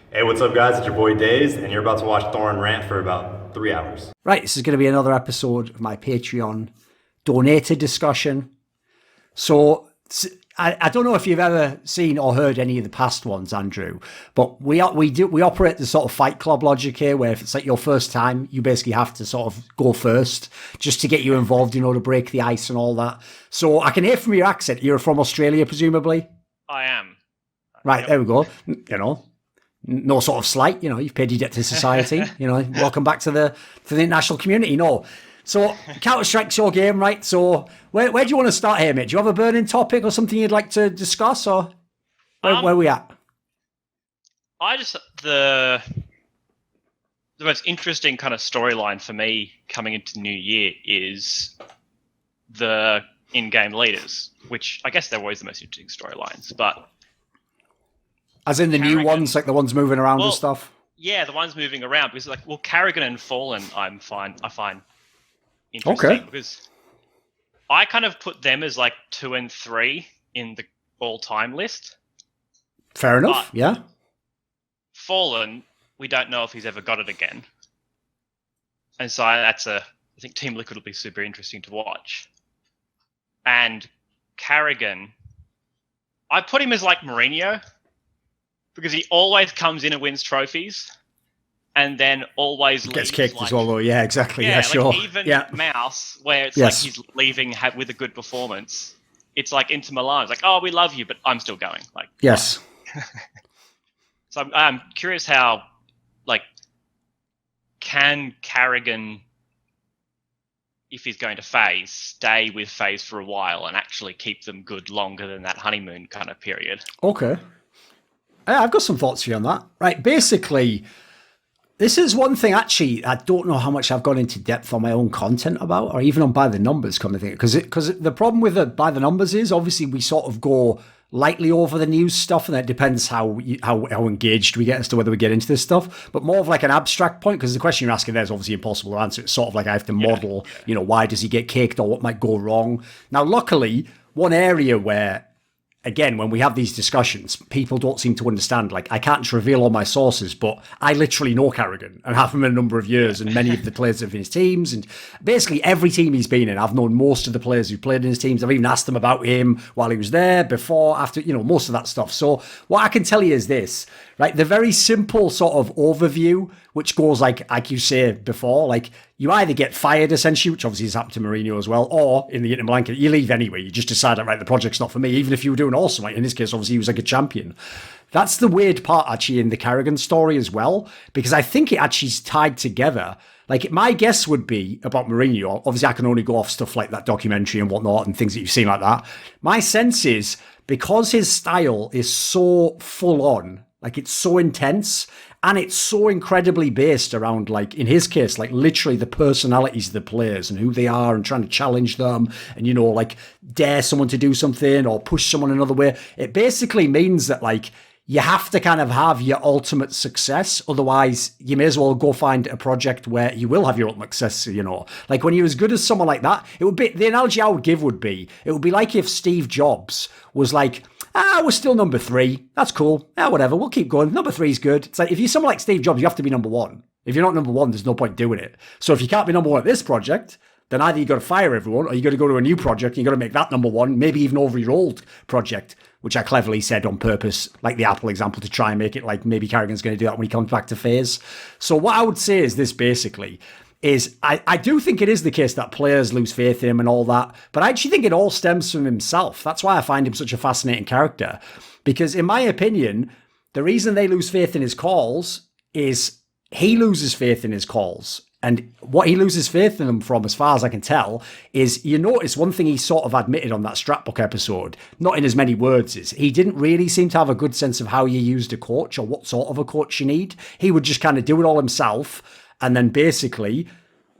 Hey, what's up, guys? It's your boy Days, and you're about to watch Thorin rant for about 3 hours. Right, this is going to be another episode of my Patreon donated discussion. So I don't know if you've ever seen or heard any of the past ones, Andrew, but we operate the sort of Fight Club logic here, where if it's like your first time, you basically have to sort of go first just to get you involved, to break the ice and all that. So I can hear from your accent, you're from Australia, presumably? I am. Right, yep. There we go. No sort of slight, you've paid your debt to society, welcome back to the international community. No. So Counter-Strike's your game, right? So where do you want to start here, mate? Do you have a burning topic or something you'd like to discuss, or where are we at? The most interesting kind of storyline for me coming into New Year is the in-game leaders, which I guess they're always the most interesting storylines, but as in the new ones, like the ones moving around and stuff? Yeah, the ones moving around. Because, Kerrigan and Fallen, I find interesting. Because I kind of put them as, 2 and 3 in the all-time list. Fair enough, yeah. Fallen, we don't know if he's ever got it again. And so I think Team Liquid will be super interesting to watch. And Kerrigan, I put him as, Mourinho, because he always comes in and wins trophies, and then always gets kicked as well. Though. Yeah, exactly. Yeah, sure. Even Mouse, where it's he's leaving with a good performance. It's like Inter Milan. It's like, oh, we love you, but I'm still going. Yes. So I'm curious how, can Kerrigan, if he's going to FaZe, stay with FaZe for a while and actually keep them good longer than that honeymoon kind of period? Okay. I've got some thoughts for you on that. Right, basically, this is one thing, actually, I don't know how much I've gone into depth on my own content about, or even on By the Numbers kind of thing. Because the problem with the By the Numbers is, obviously, we sort of go lightly over the news stuff, and it depends how engaged we get as to whether we get into this stuff. But more of an abstract point, because the question you're asking there is obviously impossible to answer. It's sort of I have to model, why does he get kicked or what might go wrong. Now, luckily, one area where, again, when we have these discussions, people don't seem to understand. I can't just reveal all my sources, but I literally know Kerrigan and have him in a number of years, and many of the players of his teams, and basically every team he's been in, I've known most of the players who played in his teams. I've even asked them about him while he was there, before, after, most of that stuff. So what I can tell you is this, right? The very simple sort of overview, which goes like you say before, you either get fired, essentially, which obviously has happened to Mourinho as well, or in the Inter Milan, you leave anyway. You just decide, right, the project's not for me, even if you were doing awesome. In this case, obviously, he was a champion. That's the weird part, actually, in the Kerrigan story as well, because I think it actually is tied together. My guess would be about Mourinho, obviously I can only go off stuff like that documentary and whatnot and things that you've seen like that. My sense is, because his style is so full on, it's so intense, and it's so incredibly based around, in his case, literally the personalities of the players and who they are and trying to challenge them and, dare someone to do something or push someone another way. It basically means that, you have to kind of have your ultimate success. Otherwise, you may as well go find a project where you will have your ultimate success, when you're as good as someone like that, it would be, the analogy I would give would be, it would be like if Steve Jobs was we're still number 3. That's cool. Whatever. We'll keep going. Number 3 is good. It's if you're someone like Steve Jobs, you have to be number 1. If you're not number 1, there's no point doing it. So if you can't be number 1 at this project, then either you got to fire everyone or you got to go to a new project and you got to make that number 1, maybe even over your old project, which I cleverly said on purpose, like the Apple example, to try and make it maybe Kerrigan's going to do that when he comes back to FaZe. So what I would say is this, basically, is I do think it is the case that players lose faith in him and all that, but I actually think it all stems from himself. That's why I find him such a fascinating character, because in my opinion, the reason they lose faith in his calls is he loses faith in his calls. And what he loses faith in them from, as far as I can tell, is, you notice one thing he sort of admitted on that Strapbook episode, not in as many words, is he didn't really seem to have a good sense of how you used a coach or what sort of a coach you need. He would just kind of do it all himself. And then basically,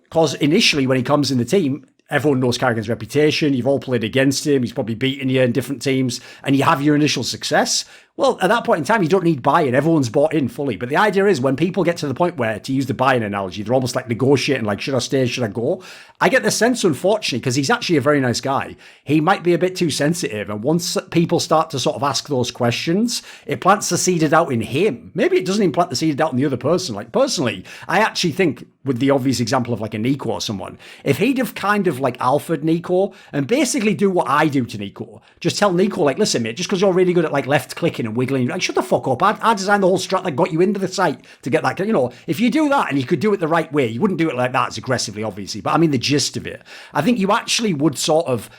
because initially when he comes in the team, everyone knows Karrigan's reputation. You've all played against him. He's probably beaten you in different teams, and you have your initial success. Well, at that point in time, you don't need buy-in. Everyone's bought in fully. But the idea is when people get to the point where, to use the buy-in analogy, they're almost like negotiating, like, should I stay, should I go? I get the sense, unfortunately, because he's actually a very nice guy, he might be a bit too sensitive. And once people start to sort of ask those questions, it plants the seed doubt in him. Maybe it doesn't even plant the seed doubt in the other person. Like, personally, I actually think, with the obvious example of like a Niko or someone, if he'd have kind of like alphaed Niko and basically do what I do to Niko, just tell Niko, like, listen, mate, just because you're really good at like left clicking and wiggling, like, shut the fuck up. I designed the whole strat that got you into the site to get that. You know, if you do that and you could do it the right way, you wouldn't do it like that as aggressively, obviously. But I mean, the gist of it, I think you actually would sort of,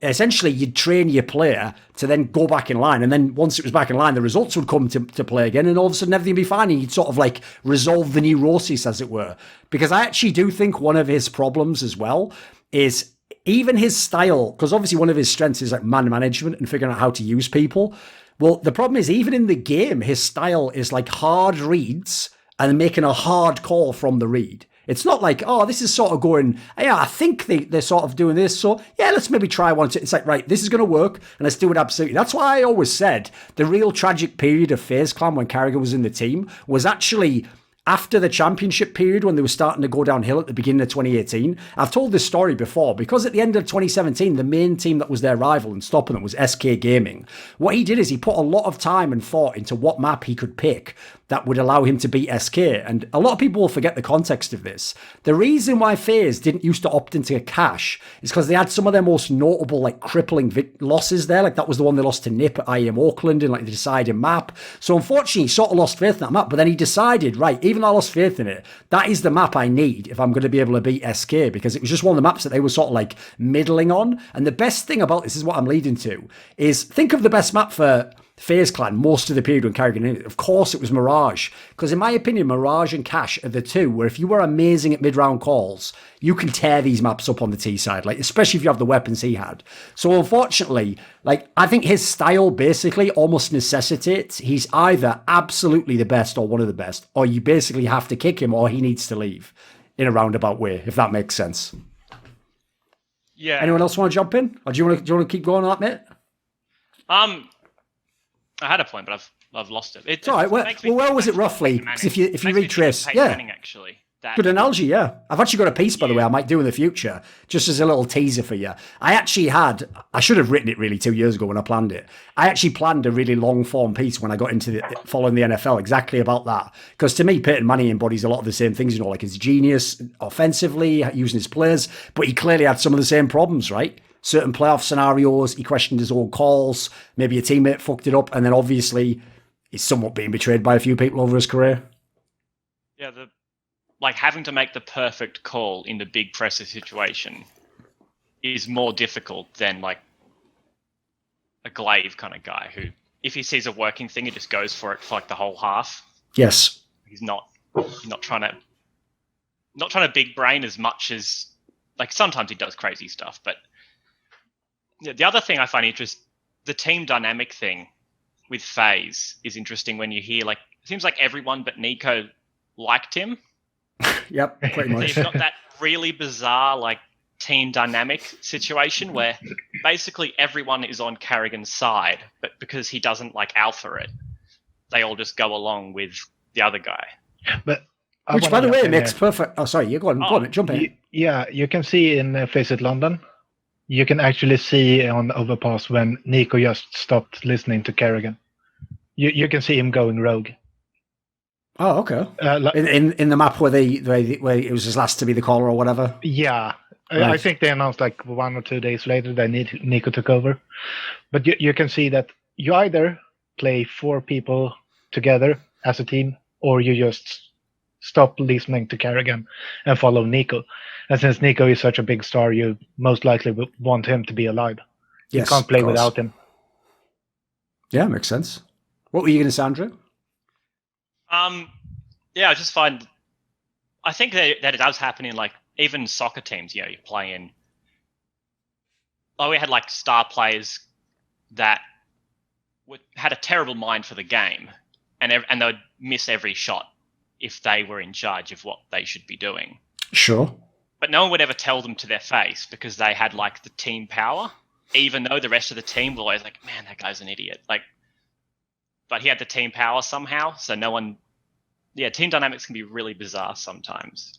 essentially, you'd train your player to then go back in line. And then once it was back in line, the results would come to play again. And all of a sudden, everything would be fine. And you'd sort of like resolve the neurosis, as it were. Because I actually do think one of his problems as well is even his style. Because obviously, one of his strengths is like man management and figuring out how to use people. Well, the problem is, even in the game, his style is like hard reads and making a hard call from the read. It's not like, oh, this is sort of going, yeah, I think they're sort of doing this, so yeah, let's maybe try one. It's like, right, this is going to work, and let's do it absolutely. That's why I always said the real tragic period of FaZe Clan when Kerrigan was in the team was actually after the championship period when they were starting to go downhill at the beginning of 2018. I've told this story before because at the end of 2017, the main team that was their rival and stopping them was SK Gaming. What he did is he put a lot of time and thought into what map he could pick that would allow him to beat SK. And a lot of people will forget the context of this. The reason why FaZe didn't used to opt into cash is because they had some of their most notable, like, crippling losses there. Like, that was the one they lost to Nip at IEM Auckland in, like, the deciding map. So, unfortunately, he sort of lost faith in that map. But then he decided, right, even though I lost faith in it, that is the map I need if I'm going to be able to beat SK, because it was just one of the maps that they were sort of, like, middling on. And the best thing about this is what I'm leading to, is think of the best map for FaZe Clan most of the period when Kerrigan, of course it was Mirage, because in my opinion Mirage and Cash are the two where if you were amazing at mid-round calls, you can tear these maps up on the T side, like especially if you have the weapons he had. So unfortunately, like, I think his style basically almost necessitates he's either absolutely the best or one of the best, or you basically have to kick him or he needs to leave in a roundabout way, if that makes sense. Yeah. Anyone else want to jump in, or do you want to keep going on that, mate? I had a point, but I've lost it. It's all right. Well, where was it roughly? Because if you retrace, yeah, Manning, actually, good analogy. Yeah, I've actually got a piece, by the way, I might do in the future, just as a little teaser for you. I should have written it really 2 years ago when I planned it. I actually planned a really long form piece when I got into following the NFL, exactly about that. Because to me, Peyton Manning embodies a lot of the same things. You know, like his genius offensively, using his players, but he clearly had some of the same problems, right? Certain playoff scenarios, he questioned his own calls, maybe a teammate fucked it up, and then obviously he's somewhat being betrayed by a few people over his career. Yeah, like having to make the perfect call in the big pressure situation is more difficult than like a Glaive kind of guy who, if he sees a working thing, he just goes for it for like the whole half. Yes. He's not trying to big brain as much as, like, sometimes he does crazy stuff, but the other thing I find interesting, the team dynamic thing with FaZe is interesting when you hear, like, it seems like everyone but Niko liked him. Yep, pretty much. So you've got that really bizarre, like, team dynamic situation where basically everyone is on Kerrigan's side, but because he doesn't, like, alpha it, they all just go along with the other guy. But which, by the way, makes perfect... Oh, sorry, go on, jump in. Yeah, you can see in FaZe at London, you can actually see on the overpass when Niko just stopped listening to Kerrigan. You can see him going rogue. Oh, okay. In the map where it was his last to be the caller or whatever? Yeah. Right. I think they announced like 1 or 2 days later that Niko took over. But you can see that you either play 4 people together as a team, or you just stop listening to Kerrigan and follow Niko. And since Niko is such a big star, you most likely will want him to be alive. Yes, you can't play without him. Yeah, makes sense. What were you going to say, Andrew? Yeah, I just find, I think that it does happen in, like, even soccer teams. You know, you play in. Oh, we had like star players that had a terrible mind for the game, and they would miss every shot if they were in charge of what they should be doing. Sure. but no one would ever tell them to their face because they had like the team power, even though the rest of the team were always like, man, that guy's an idiot. Like, but he had the team power somehow. So no one, team dynamics can be really bizarre sometimes.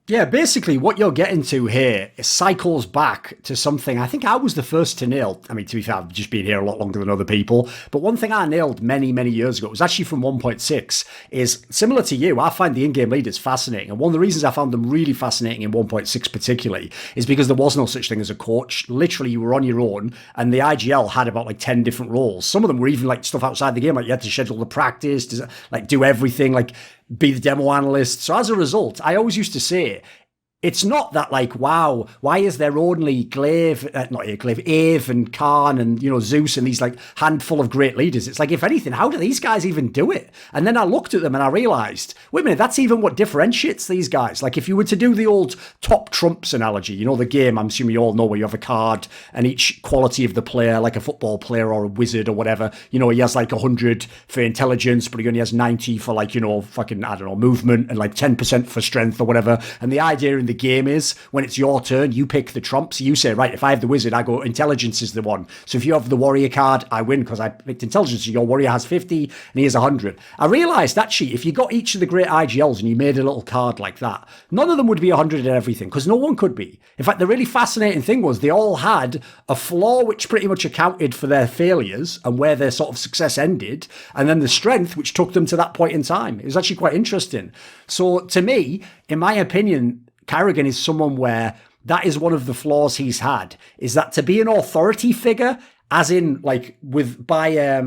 Yeah, basically what you're getting to here cycles back to something I think I was the first to nail. I mean, to be fair, I've just been here a lot longer than other people. But one thing I nailed many, many years ago, it was actually from 1.6, is similar to you, I find the in-game leaders fascinating. And one of the reasons I found them really fascinating in 1.6 particularly is because there was no such thing as a coach. Literally, you were on your own, and the IGL had about like 10 different roles. Some of them were even like stuff outside the game, like you had to schedule the practice, to, like do everything, like be the demo analyst. So as a result, I always used to say, it's not that like, wow, why is there only Ave and Khan and, Zeus and these like handful of great leaders? It's like, if anything, how do these guys even do it? And then I looked at them and I realized, wait a minute, that's even what differentiates these guys. Like if you were to do the old top trumps analogy, the game, I'm assuming you all know, where you have a card and each quality of the player, like a football player or a wizard or whatever, he has like 100 for intelligence, but he only has 90 for like, movement and like 10% for strength or whatever. And the idea in the game is when it's your turn, you pick the trumps. You say, right, if I have the wizard, I go intelligence is the one. So if you have the warrior card, I win because I picked intelligence. So your warrior has 50 and he has 100. I realized actually, if you got each of the great IGLs and you made a little card like that, none of them would be 100 in everything because no one could be. In fact, the really fascinating thing was they all had a flaw which pretty much accounted for their failures and where their sort of success ended, and then the strength which took them to that point in time. It was actually quite interesting. So to me, in my opinion, Kerrigan is someone where that is one of the flaws he's had, is that to be an authority figure, as in like by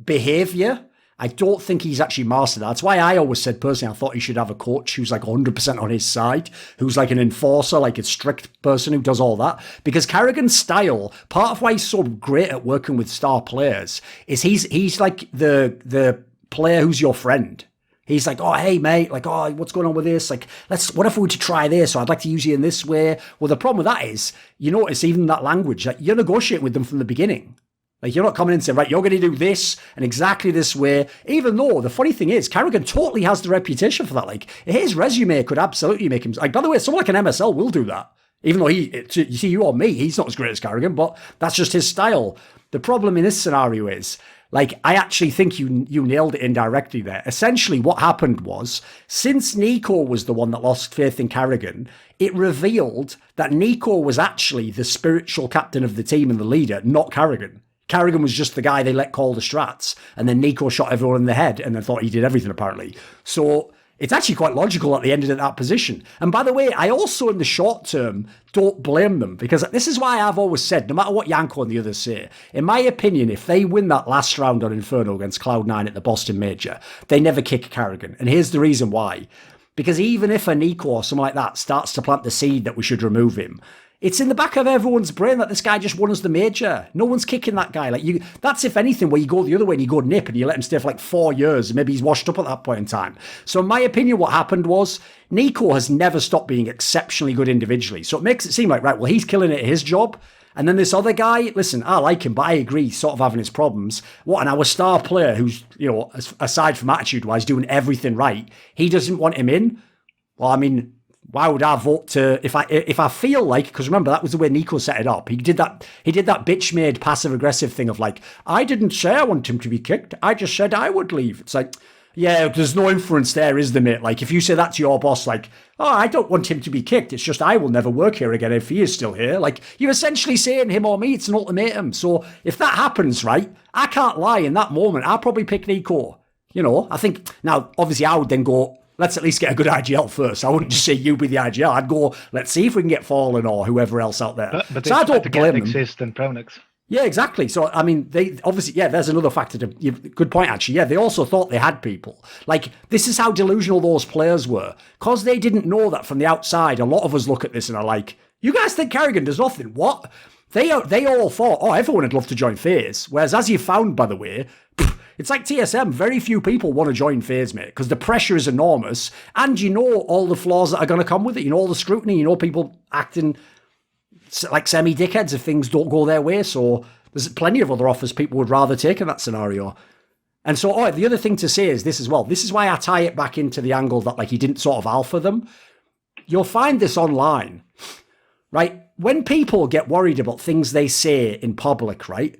behavior, I don't think he's actually mastered that. That's why I always said personally, I thought he should have a coach who's like 100% on his side, who's like an enforcer, like a strict person who does all that. Because Kerrigan's style, part of why he's so great at working with star players is he's like the player who's your friend. He's like, oh, hey, mate, like, oh, what's going on with this? Like, what if we were to try this? Or I'd like to use you in this way. Well, the problem with that is, you notice even that language, like, you're negotiating with them from the beginning. Like, you're not coming in and saying, right, you're going to do this and exactly this way. Even though the funny thing is, Kerrigan totally has the reputation for that. Like, his resume could absolutely make him, like, by the way, someone like an MSL will do that. Even though you see, you or me, he's not as great as Kerrigan, but that's just his style. The problem in this scenario is, like, I actually think you nailed it indirectly there. Essentially, what happened was, since Niko was the one that lost faith in Kerrigan, it revealed that Niko was actually the spiritual captain of the team and the leader, not Kerrigan. Kerrigan was just the guy they let call the strats, and then Niko shot everyone in the head and then thought he did everything, apparently. So it's actually quite logical that they ended at that position. And by the way, I also, in the short term, don't blame them, because this is why I've always said, no matter what Yanko and the others say, in my opinion, if they win that last round on Inferno against Cloud9 at the Boston Major, they never kick Kerrigan. And here's the reason why. Because even if a Niko or someone like that starts to plant the seed that we should remove him, it's in the back of everyone's brain that this guy just won us the major. No one's kicking that guy. Like, that's, if anything, where you go the other way and you go nip and you let him stay for like 4 years and maybe he's washed up at that point in time. So in my opinion, what happened was Niko has never stopped being exceptionally good individually. So it makes it seem like, right, well, he's killing it at his job. And then this other guy, listen, I like him, but I agree, he's sort of having his problems. What, and our star player who's, aside from attitude-wise, doing everything right, he doesn't want him in? Well, I mean, why would I vote to, if I feel like, because remember, that was the way Niko set it up. He did that bitch-made passive-aggressive thing of like, I didn't say I want him to be kicked. I just said I would leave. It's like, yeah, there's no inference there, is there, mate? Like, if you say that to your boss, like, oh, I don't want him to be kicked. It's just I will never work here again if he is still here. Like, you're essentially saying him or me, it's an ultimatum. So if that happens, right, I can't lie, in that moment, I'll probably pick Niko. I think, now, obviously, I would then go, let's at least get a good IGL first. I wouldn't just say you be the IGL. I'd go, let's see if we can get Fallen or whoever else out there. But so I don't blame them. Exist and Pronix. Yeah, exactly. So, I mean, they obviously, there's another factor to, good point, actually. Yeah, they also thought they had people. Like, this is how delusional those players were. Because they didn't know that from the outside, a lot of us look at this and are like, you guys think Kerrigan does nothing? What? They all thought, oh, everyone would love to join FaZe. Whereas, as you found, by the way, it's like TSM. Very few people want to join FaZe, mate, because the pressure is enormous. And all the flaws that are going to come with it. All the scrutiny. People acting like semi-dickheads if things don't go their way. So there's plenty of other offers people would rather take in that scenario. And so, the other thing to say is this as well. This is why I tie it back into the angle that, like, he didn't sort of alpha them. you'll find this online, right? When people get worried about things they say in public, right?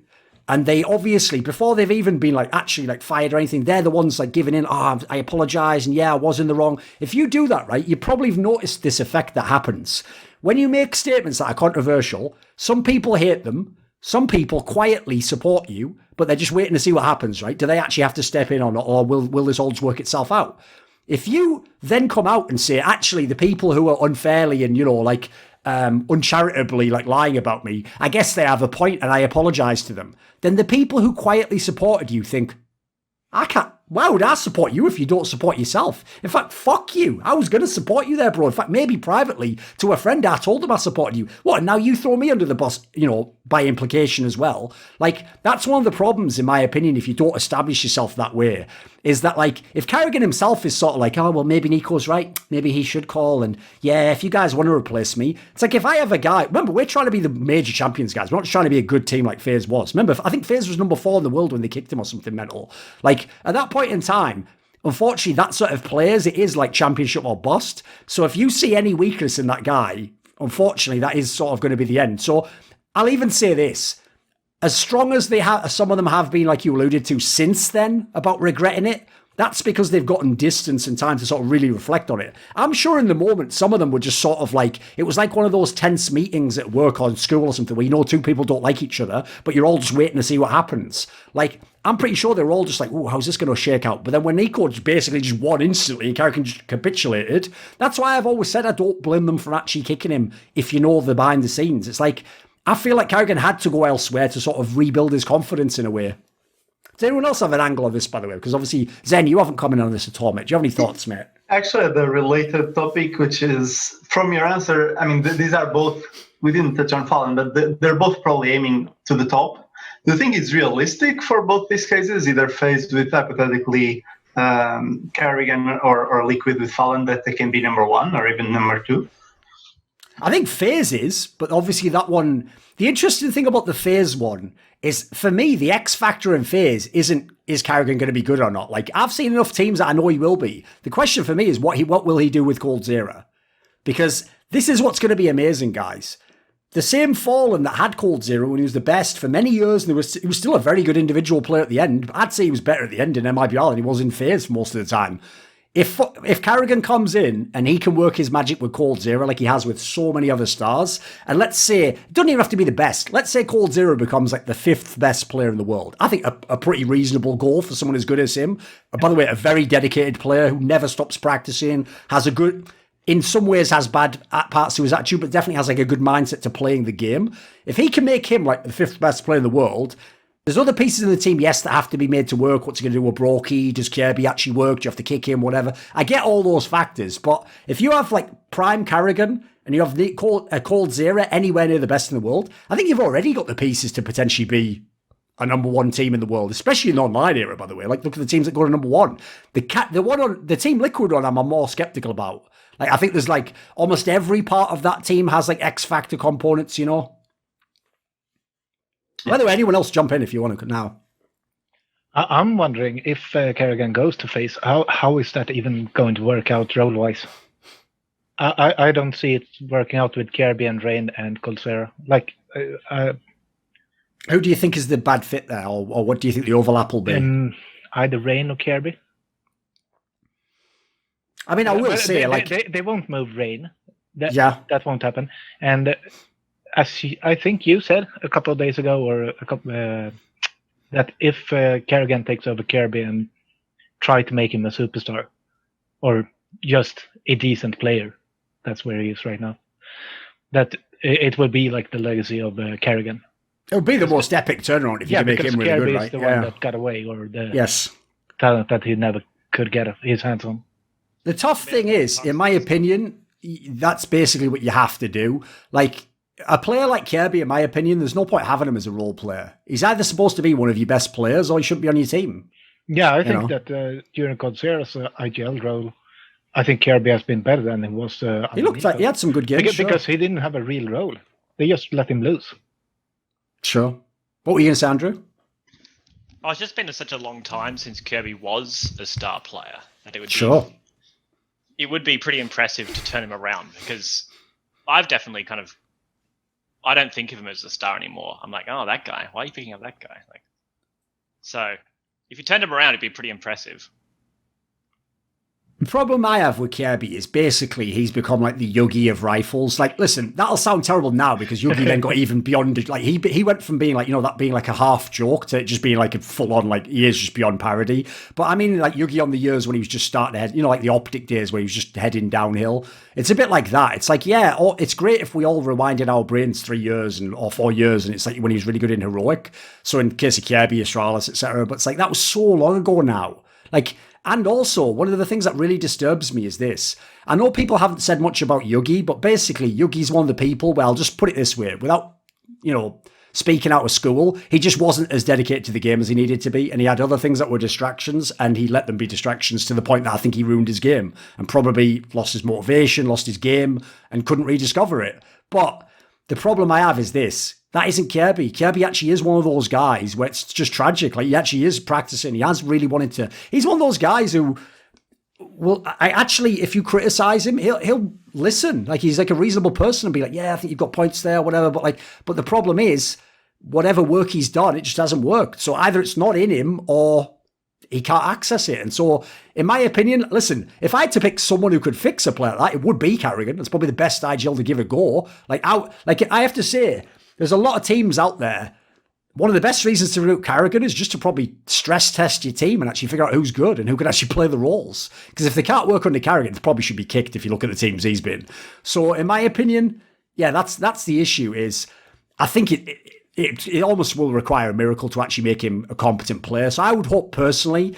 And they obviously, before they've even been like actually like fired or anything, they're the ones like giving in, oh, I apologize. And yeah, I was in the wrong. If you do that, right, you probably have noticed this effect that happens. When you make statements that are controversial, some people hate them. Some people quietly support you, but they're just waiting to see what happens, right? Do they actually have to step in or not? Or will this all just work itself out? If you then come out and say, actually, the people who are unfairly and, like, uncharitably like lying about me, I guess they have a point and I apologize to them, then the people who quietly supported you think, why would I support you if you don't support yourself? In fact, fuck you. I was going to support you there, bro. In fact, maybe privately to a friend, I told him I supported you. What, now you throw me under the bus, by implication as well? Like, that's one of the problems, in my opinion, if you don't establish yourself that way, is that, like, if Kerrigan himself is sort of like, oh, well, maybe Niko's right. Maybe he should call. And yeah, if you guys want to replace me, it's like if I have a guy, remember, we're trying to be the major champions, guys. We're not trying to be a good team like FaZe was. Remember, I think FaZe was number 4 in the world when they kicked him or something mental. Like, at that point in time, unfortunately, that sort of players, it is like championship or bust. So if you see any weakness in that guy, unfortunately, that is sort of going to be the end. So I'll even say this. As strong as some of them have been, like you alluded to, since then, about regretting it, that's because they've gotten distance and time to sort of really reflect on it. I'm sure in the moment, some of them were just sort of like, it was like one of those tense meetings at work or in school or something where two people don't like each other, but you're all just waiting to see what happens. Like, I'm pretty sure they were all just like, oh, how's this going to shake out? But then when Niko basically just won instantly and Kerrigan just capitulated, that's why I've always said I don't blame them for actually kicking him if you know the behind the scenes. It's like, I feel like Kerrigan had to go elsewhere to sort of rebuild his confidence in a way. Does anyone else have an angle on this, by the way? Because obviously, Zen, you haven't commented on this at all, mate. Do you have any thoughts, mate? Actually, the related topic, which is from your answer, I mean, these are both, we didn't touch on Fallen, but they're both probably aiming to the top. Do you think it's realistic for both these cases, either FaZe with hypothetically Kerrigan or Liquid with Fallen, that they can be number 1 or even number 2? I think FaZe is, but obviously that one, the interesting thing about the FaZe one is, for me, the X factor in FaZe is Kerrigan going to be good or not? Like, I've seen enough teams that I know he will be. The question for me is what will he do with coldzera? Because this is what's going to be amazing, guys. The same Fallen that had coldzera when he was the best for many years, and he was still a very good individual player at the end. I'd say he was better at the end in MIBR than he was in FaZe most of the time. If Kerrigan comes in and he can work his magic with coldzera like he has with so many other stars, and let's say, it doesn't even have to be the best, let's say coldzera becomes like the 5th best player in the world. I think a pretty reasonable goal for someone as good as him. By the way, a very dedicated player who never stops practicing, has a good, in some ways has bad parts to his attitude, but definitely has like a good mindset to playing the game. If he can make him like the 5th best player in the world, there's other pieces in the team, yes, that have to be made to work. What's he going to do with Brokey? Does Kirby actually work? Do you have to kick him? Whatever. I get all those factors, but if you have like prime Kerrigan and you have coldzera anywhere near the best in the world, I think you've already got the pieces to potentially be a number 1 team in the world, especially in the online era, by the way. Like, look at the teams that go to number 1. The team Liquid one, I'm more skeptical about. Like, I think there's like almost every part of that team has like X factor components, By the way, anyone else jump in if you want to now. I'm wondering if Kerrigan goes to FaZe, how is that even going to work out role-wise? I don't see it working out with Kirby and Rain and coldzera. Like, who do you think is the bad fit there, or what do you think the overlap will be? Either Rain or Kirby. I mean, I will say, they won't move Rain. That won't happen. And I think you said a couple of days ago, or that if Kerrigan takes over Kirby and try to make him a superstar, or just a decent player, that's where he is right now, that it will be like the legacy of Kerrigan. It would be the most epic turnaround if you can make him really Kirby good, right? is the one that got away, or the talent that he never could get his hands on. The tough thing is, in my opinion, that's basically what you have to do. Like, a player like Kirby, in my opinion, there's no point having him as a role player. He's either supposed to be one of your best players or he shouldn't be on your team. Yeah, I think that during coldzera's IGL role, I think Kirby has been better than he was. He looked like he had some good games. Because he didn't have a real role. They just let him loose. Sure. What were you going to say, Andrew? Oh, it's just been such a long time since Kirby was a star player that it would sure. be it would be pretty impressive to turn him around, because I've definitely I don't think of him as a star anymore. I'm like, oh, that guy. Why are you picking up that guy? So if you turned him around, it'd be pretty impressive. The problem I have with Kirby is basically he's become like the Yugi of rifles. Like, listen, that'll sound terrible now because Yugi then got even beyond it. Like, he went from being like, that being like a half joke to just being like a full on, like, he is just beyond parody. But I mean, like, Yugi on the years when he was just starting to head, like the Optic days where he was just heading downhill. It's a bit like that. It's like, yeah, it's great if we all rewinded our brains 3 years or 4 years and it's like when he was really good in Heroic. So in case of Kirby, Astralis, etc. But it's like, that was so long ago now. Like, and also, one of the things that really disturbs me is this. I know people haven't said much about Yugi, but basically, Yugi's one of the people, well, I'll just put it this way, without, speaking out of school, he just wasn't as dedicated to the game as he needed to be, and he had other things that were distractions, and he let them be distractions to the point that I think he ruined his game, and probably lost his motivation, lost his game, and couldn't rediscover it. But the problem I have is this. That isn't Kirby. Kirby actually is one of those guys where it's just tragic. Like, he actually is practicing. He has really wanted to. He's one of those guys who if you criticize him, he'll listen. Like, he's like a reasonable person and be like, yeah, I think you've got points there, whatever. But the problem is, whatever work he's done, it just hasn't worked. So either it's not in him or he can't access it. And so, in my opinion, listen, if I had to pick someone who could fix a player like that, it would be Kerrigan. It's probably the best IGL to give a go. I have to say, there's a lot of teams out there. One of the best reasons to recruit Kerrigan is just to probably stress test your team and actually figure out who's good and who can actually play the roles. Because if they can't work under Kerrigan, they probably should be kicked if you look at the teams he's been. So in my opinion, yeah, that's the issue. Is I think it almost will require a miracle to actually make him a competent player. So I would hope personally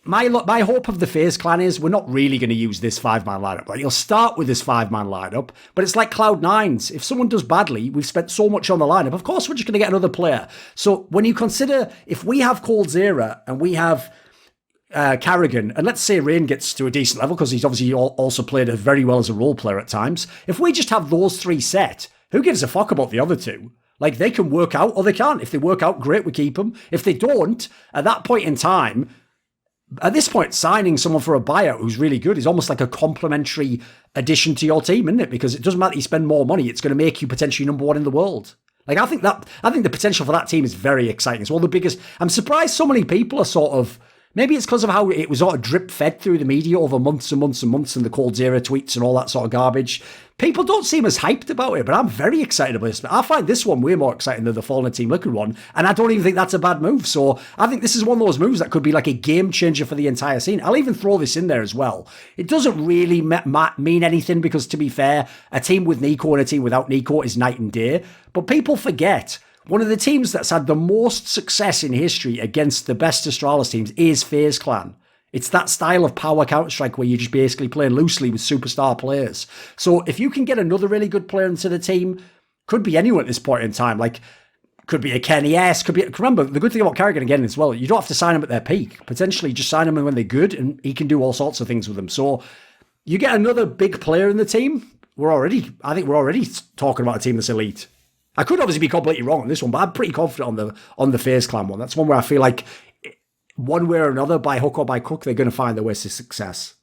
my hope of the FaZe clan is we're not really going to use this 5-man lineup. Like, you'll start with this 5-man lineup, but it's like Cloud9's. If someone does badly, we've spent so much on the lineup. Of course, we're just going to get another player. So when you consider if we have coldzera and we have Kerrigan, and let's say Rain gets to a decent level because he's obviously also played very well as a role player at times. If we just have those three set, who gives a fuck about the other two? Like, they can work out or they can't. If they work out, great, we keep them. If they don't, at that point in time, at this point, signing someone for a buyout who's really good is almost like a complimentary addition to your team, isn't it? Because it doesn't matter you spend more money, it's going to make you potentially number one in the world. Like, I think the potential for that team is very exciting. It's one of the biggest. I'm surprised so many people are sort of, maybe it's because of how it was sort of drip fed through the media over months and months and months and the coldzera tweets and all that sort of garbage. People don't seem as hyped about it, but I'm very excited about this. I find this one way more exciting than the Fallen Team Liquid one, and I don't even think that's a bad move. So I think this is one of those moves that could be like a game changer for the entire scene. I'll even throw this in there as well. It doesn't really mean anything because, to be fair, a team with Niko and a team without Niko is night and day. But people forget, one of the teams that's had the most success in history against the best Astralis teams is FaZe Clan. It's that style of power Counter-Strike where you're just basically playing loosely with superstar players. So if you can get another really good player into the team, could be anyone at this point in time. Like, could be a Kenny S, could be. Remember, the good thing about Kerrigan again as well, you don't have to sign them at their peak. Potentially just sign them when they're good and he can do all sorts of things with them. So you get another big player in the team, I think we're already talking about a team that's elite. I could obviously be completely wrong on this one, but I'm pretty confident on the FaZe Clan one. That's one where I feel like one way or another, by hook or by crook, they're going to find their ways to success.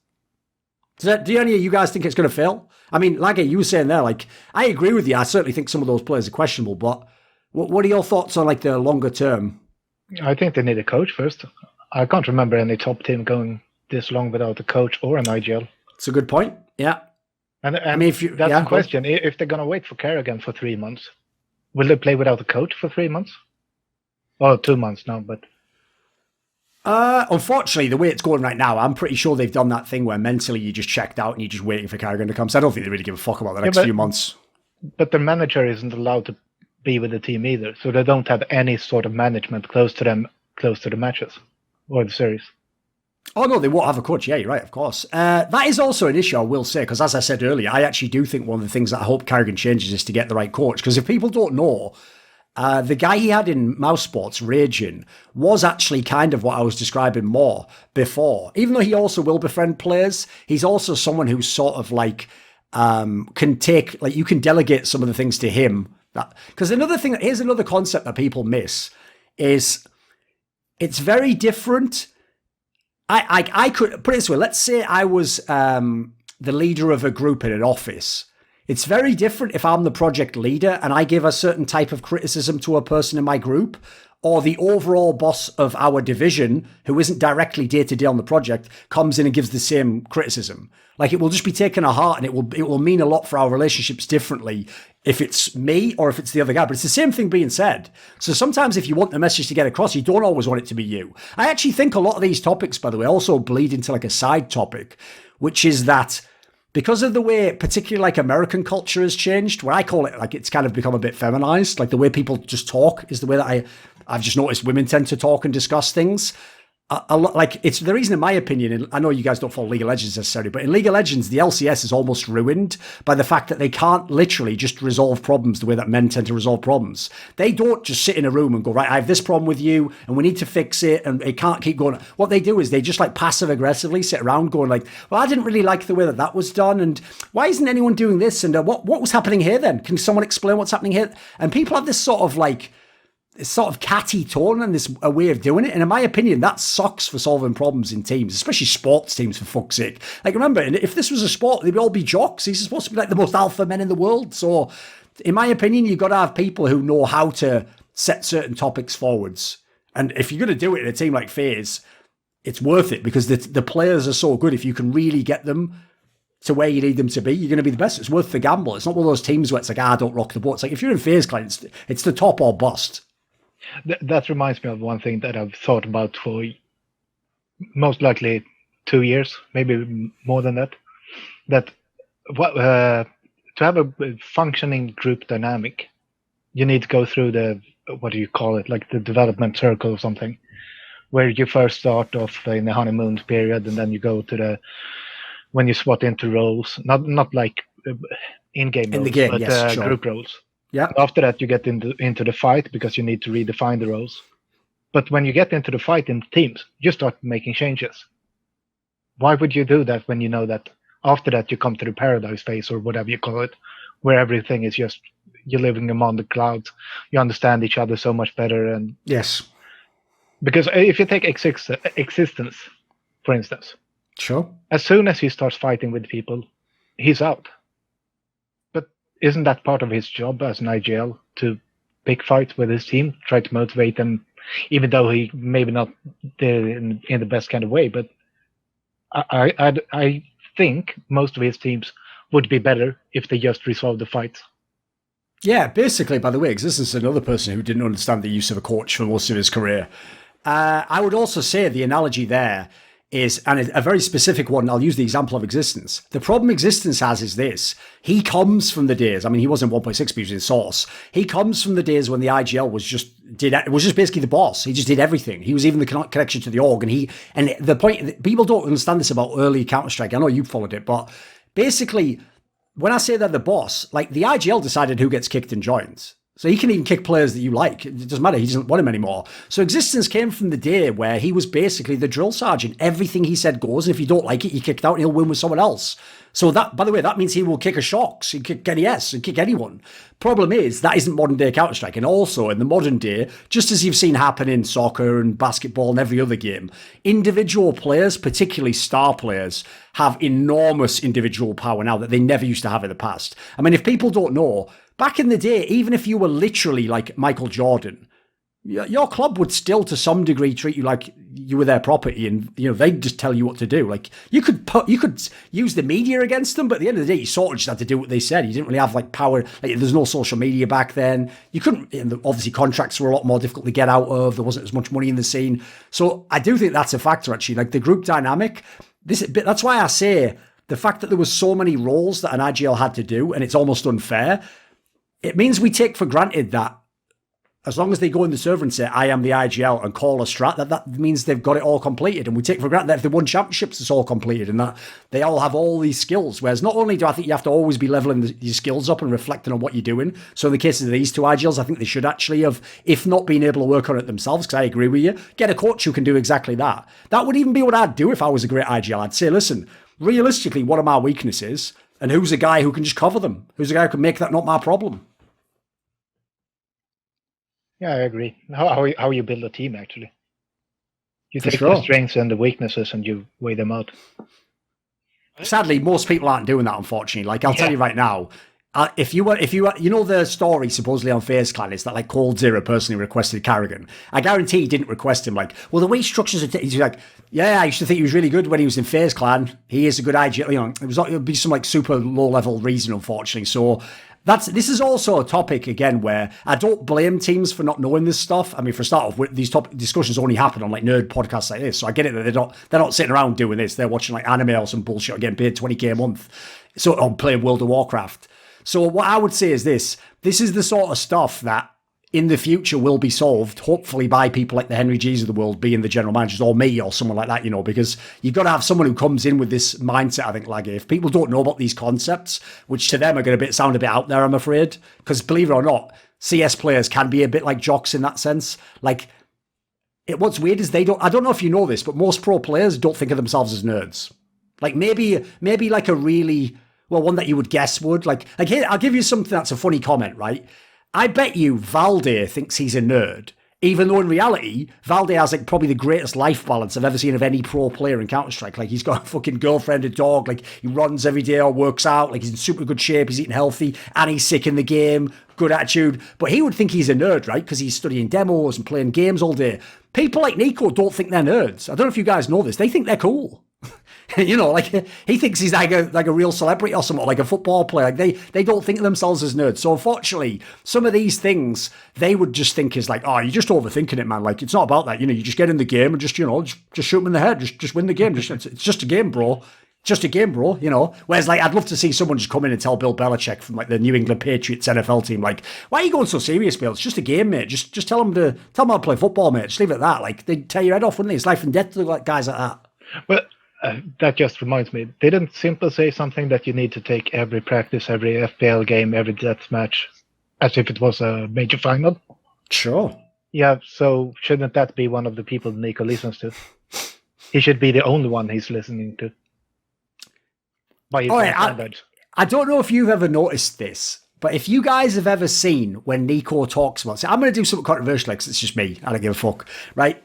Do any of you guys think it's going to fail? I mean, like you were saying there, like, I agree with you. I certainly think some of those players are questionable, but what are your thoughts on like the longer term? I think they need a coach first. I can't remember any top team going this long without a coach or an IGL. It's a good point. Yeah. And I mean, that's the question. If they're going to wait for Kerrigan for 3 months, will they play without a coach for 3 months? Or 2 months now, but... Unfortunately, the way it's going right now, I'm pretty sure they've done that thing where mentally you just checked out and you're just waiting for Kerrigan to come. So I don't think they really give a fuck about the next few months. But the manager isn't allowed to be with the team either, so they don't have any sort of management close to the matches or the series. Oh, no, they won't have a coach. Yeah, you're right, of course. That is also an issue, I will say, because as I said earlier, I actually do think one of the things that I hope Kerrigan changes is to get the right coach. Because if people don't know, the guy he had in Mouse Sports, Raging, was actually kind of what I was describing more before. Even though he also will befriend players, he's also someone who's sort of like can take, like, you can delegate some of the things to him. Because here's another concept that people miss, is it's very different I could put it this way. Let's say I was the leader of a group in an office. It's very different if I'm the project leader and I give a certain type of criticism to a person in my group, or the overall boss of our division, who isn't directly day-to-day on the project, comes in and gives the same criticism. Like, it will just be taken to heart, and it will mean a lot for our relationships differently if it's me or if it's the other guy. But it's the same thing being said. So sometimes if you want the message to get across, you don't always want it to be you. I actually think a lot of these topics, by the way, also bleed into like a side topic, which is that because of the way particularly like American culture has changed, where I call it like it's kind of become a bit feminized, like the way people just talk is the way that I've just noticed women tend to talk and discuss things. A lot, like, it's the reason, in my opinion, and I know you guys don't follow League of Legends necessarily, but in League of Legends, the LCS is almost ruined by the fact that they can't literally just resolve problems the way that men tend to resolve problems. They don't just sit in a room and go, right, I have this problem with you and we need to fix it and it can't keep going. What they do is they just like passive aggressively sit around going like, well, I didn't really like the way that that was done, and why isn't anyone doing this, and what was happening here then? Can someone explain what's happening here? And people have this sort of like, it's sort of catty tone and this a way of doing it. And in my opinion, that sucks for solving problems in teams, especially sports teams, for fuck's sake. Like, remember, if this was a sport, they'd all be jocks. These are supposed to be like the most alpha men in the world. So in my opinion, you've got to have people who know how to set certain topics forwards. And if you're going to do it in a team like FaZe, it's worth it because the players are so good. If you can really get them to where you need them to be, you're going to be the best. It's worth the gamble. It's not one of those teams where it's like, don't rock the boat. It's like, if you're in FaZe, clients, it's the top or bust. That reminds me of one thing that I've thought about for most likely 2 years, maybe more than that. That to have a functioning group dynamic, you need to go through the, what do you call it, like the development circle or something, where you first start off in the honeymoon period, and then you go to when you swap into roles, not like in-game in roles, the game, but yes, sure. group roles. Yeah. After that, you get into the fight because you need to redefine the roles. But when you get into the fight in teams, you start making changes. Why would you do that when you know that after that you come to the paradise phase, or whatever you call it, where everything is just, you're living among the clouds, you understand each other so much better? And yes, because if you take existence, for instance, sure, as soon as he starts fighting with people, he's out. Isn't that part of his job as an IGL, to pick fights with his team, try to motivate them, even though he maybe not did it in the best kind of way? But I think most of his teams would be better if they just resolve the fights. Yeah, basically, by the way, Existence is another person who didn't understand the use of a coach for most of his career. I would also say the analogy there is, and a very specific one, I'll use the example of Existence. The problem Existence has is this. He comes from the days, I mean, he wasn't 1.6, but he was in Source. He comes from the days when the IGL was just basically the boss. He just did everything. He was even the connection to the org. And the point, people don't understand this about early Counter-Strike. I know you followed it, but basically, when I say they're the boss, like, the IGL decided who gets kicked and joins. So he can even kick players that you like. It doesn't matter. He doesn't want him anymore. So Existence came from the day where he was basically the drill sergeant. Everything he said goes. And if you don't like it, you kicked out and he'll win with someone else. So that, by the way, that means he will kick a Shox, he'll kick NES, and kick anyone. Problem is, that isn't modern day Counter-Strike. And also in the modern day, just as you've seen happen in soccer and basketball and every other game, individual players, particularly star players, have enormous individual power now that they never used to have in the past. I mean, if people don't know, back in the day, even if you were literally like Michael Jordan, your club would still to some degree treat you like you were their property, and they'd just tell you what to do. Like, you could use the media against them, but at the end of the day, you sort of just had to do what they said. You didn't really have like power. Like, there's no social media back then. You couldn't. Obviously, contracts were a lot more difficult to get out of. There wasn't as much money in the scene. So I do think that's a factor, actually. Like, the group dynamic. That's why I say the fact that there was so many roles that an IGL had to do, and it's almost unfair. It means we take for granted that as long as they go in the server and say, I am the IGL, and call a strat, that means they've got it all completed. And we take for granted that if they won championships, it's all completed and that they all have all these skills. Whereas not only do I think you have to always be leveling your skills up and reflecting on what you're doing. So in the case of these two IGLs, I think they should actually have, if not being able to work on it themselves, because I agree with you, get a coach who can do exactly that. That would even be what I'd do if I was a great IGL. I'd say, listen, realistically, what are my weaknesses? And who's a guy who can just cover them? Who's a guy who can make that not my problem? Yeah, I agree. How you build a team, actually. You For take sure. the strengths and the weaknesses and you weigh them out. Sadly, most people aren't doing that, unfortunately. Like, I'll tell you right now, if you know the story supposedly on FaZe Clan is that like Cold Zero personally requested Karrigan. I guarantee he didn't request him. Like, well, the way structures are, he's like, yeah, I used to think he was really good when he was in FaZe Clan. He is a good IG. You know, it would be some like super low level reason, unfortunately. So this is also a topic again where I don't blame teams for not knowing this stuff. I mean, for a start off, these top discussions only happen on like nerd podcasts like this. So I get it that they're not sitting around doing this. They're watching like anime or some bullshit or getting paid $20K a month. So on playing World of Warcraft. So what I would say is this is the sort of stuff that in the future will be solved, hopefully by people like the Henry G's of the world being the general managers, or me or someone like that, you know, because you've got to have someone who comes in with this mindset, I think, like if people don't know about these concepts, which to them are going to sound a bit out there, I'm afraid, because believe it or not, CS players can be a bit like jocks in that sense. Like, what's weird is I don't know if you know this, but most pro players don't think of themselves as nerds. Like maybe like a really... Well, one that you would guess would. Like here, I'll give you something that's a funny comment, right? I bet you Valde thinks he's a nerd, even though in reality, Valde has like probably the greatest life balance I've ever seen of any pro player in Counter-Strike. Like he's got a fucking girlfriend, a dog, like he runs every day or works out, like he's in super good shape, he's eating healthy, and he's sick in the game, good attitude. But he would think he's a nerd, right? Because he's studying demos and playing games all day. People like Niko don't think they're nerds. I don't know if you guys know this. They think they're cool. You know, like he thinks he's like a real celebrity or something, like a football player. Like they don't think of themselves as nerds. So unfortunately, some of these things they would just think is like, oh, you're just overthinking it, man. Like it's not about that. You know, you just get in the game and just shoot them in the head. Just win the game. It's just a game, bro. Just a game, bro. You know. Whereas like I'd love to see someone just come in and tell Bill Belichick from like the New England Patriots NFL team, like, why are you going so serious, Bill? It's just a game, mate. Just tell them how to play football, mate. Just leave it at that. Like they'd tear your head off, wouldn't they? It's life and death to like guys like that. Well, that just reminds me. Didn't Simple say something that you need to take every practice, every FPL game, every death match, as if it was a major final? Sure. Yeah, so shouldn't that be one of the people Niko listens to? He should be the only one he's listening to. By his own standards. I don't know if you've ever noticed this, but if you guys have ever seen when Niko talks about... I'm going to do something controversial because it's just me. I don't give a fuck, right?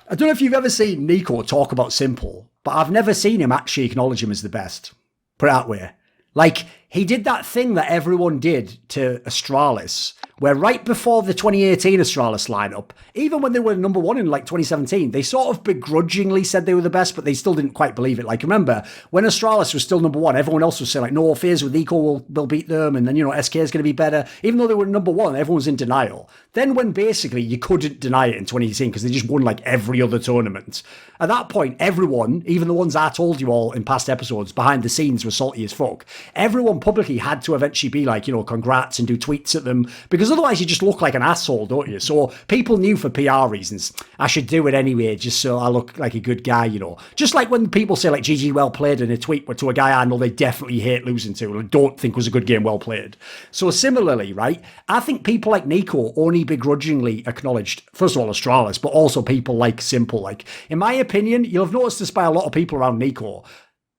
I don't know if you've ever seen Niko talk about Simple, but I've never seen him actually acknowledge him as the best. Put it that way. Like, he did that thing that everyone did to Astralis, where right before the 2018 Astralis lineup, even when they were number one in like 2017, they sort of begrudgingly said they were the best, but they still didn't quite believe it. Like, remember, when Astralis was still number one, everyone else was saying like, no, FaZe with Niko will beat them, and then, you know, SK is going to be better. Even though they were number one, everyone was in denial. Then when basically you couldn't deny it in 2018 because they just won like every other tournament. At that point, everyone, even the ones I told you all in past episodes, behind the scenes were salty as fuck. Everyone publicly had to eventually be like, you know, congrats and do tweets at them, because otherwise you just look like an asshole, don't you? So people knew for PR reasons, I should do it anyway, just so I look like a good guy, you know. Just like when people say like GG well played in a tweet to a guy I know they definitely hate losing to and don't think was a good game well played. So similarly, right, I think people like Niko only begrudgingly acknowledged, first of all, Astralis, but also people like Simple. Like, in my opinion, you'll have noticed this by a lot of people around Niko.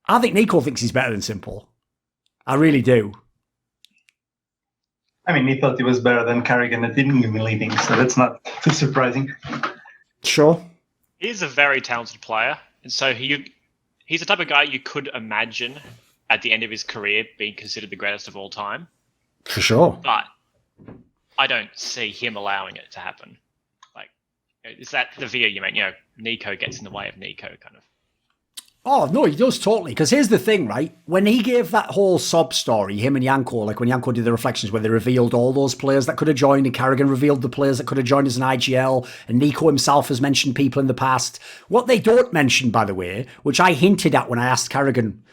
I think Niko thinks he's better than Simple. I really do. I mean, he thought he was better than Kerrigan at even leading, so that's not too surprising. Sure. He's a very talented player, and so he's the type of guy you could imagine at the end of his career being considered the greatest of all time. For sure. But I don't see him allowing it to happen. Like, is that the view you meant? You know, Niko gets in the way of Niko, kind of. Oh, no, he does totally. Because here's the thing, right? When he gave that whole sob story, him and Yanko, like when Yanko did the reflections where they revealed all those players that could have joined, and Kerrigan revealed the players that could have joined as an IGL, and Niko himself has mentioned people in the past. What they don't mention, by the way, which I hinted at when I asked Kerrigan,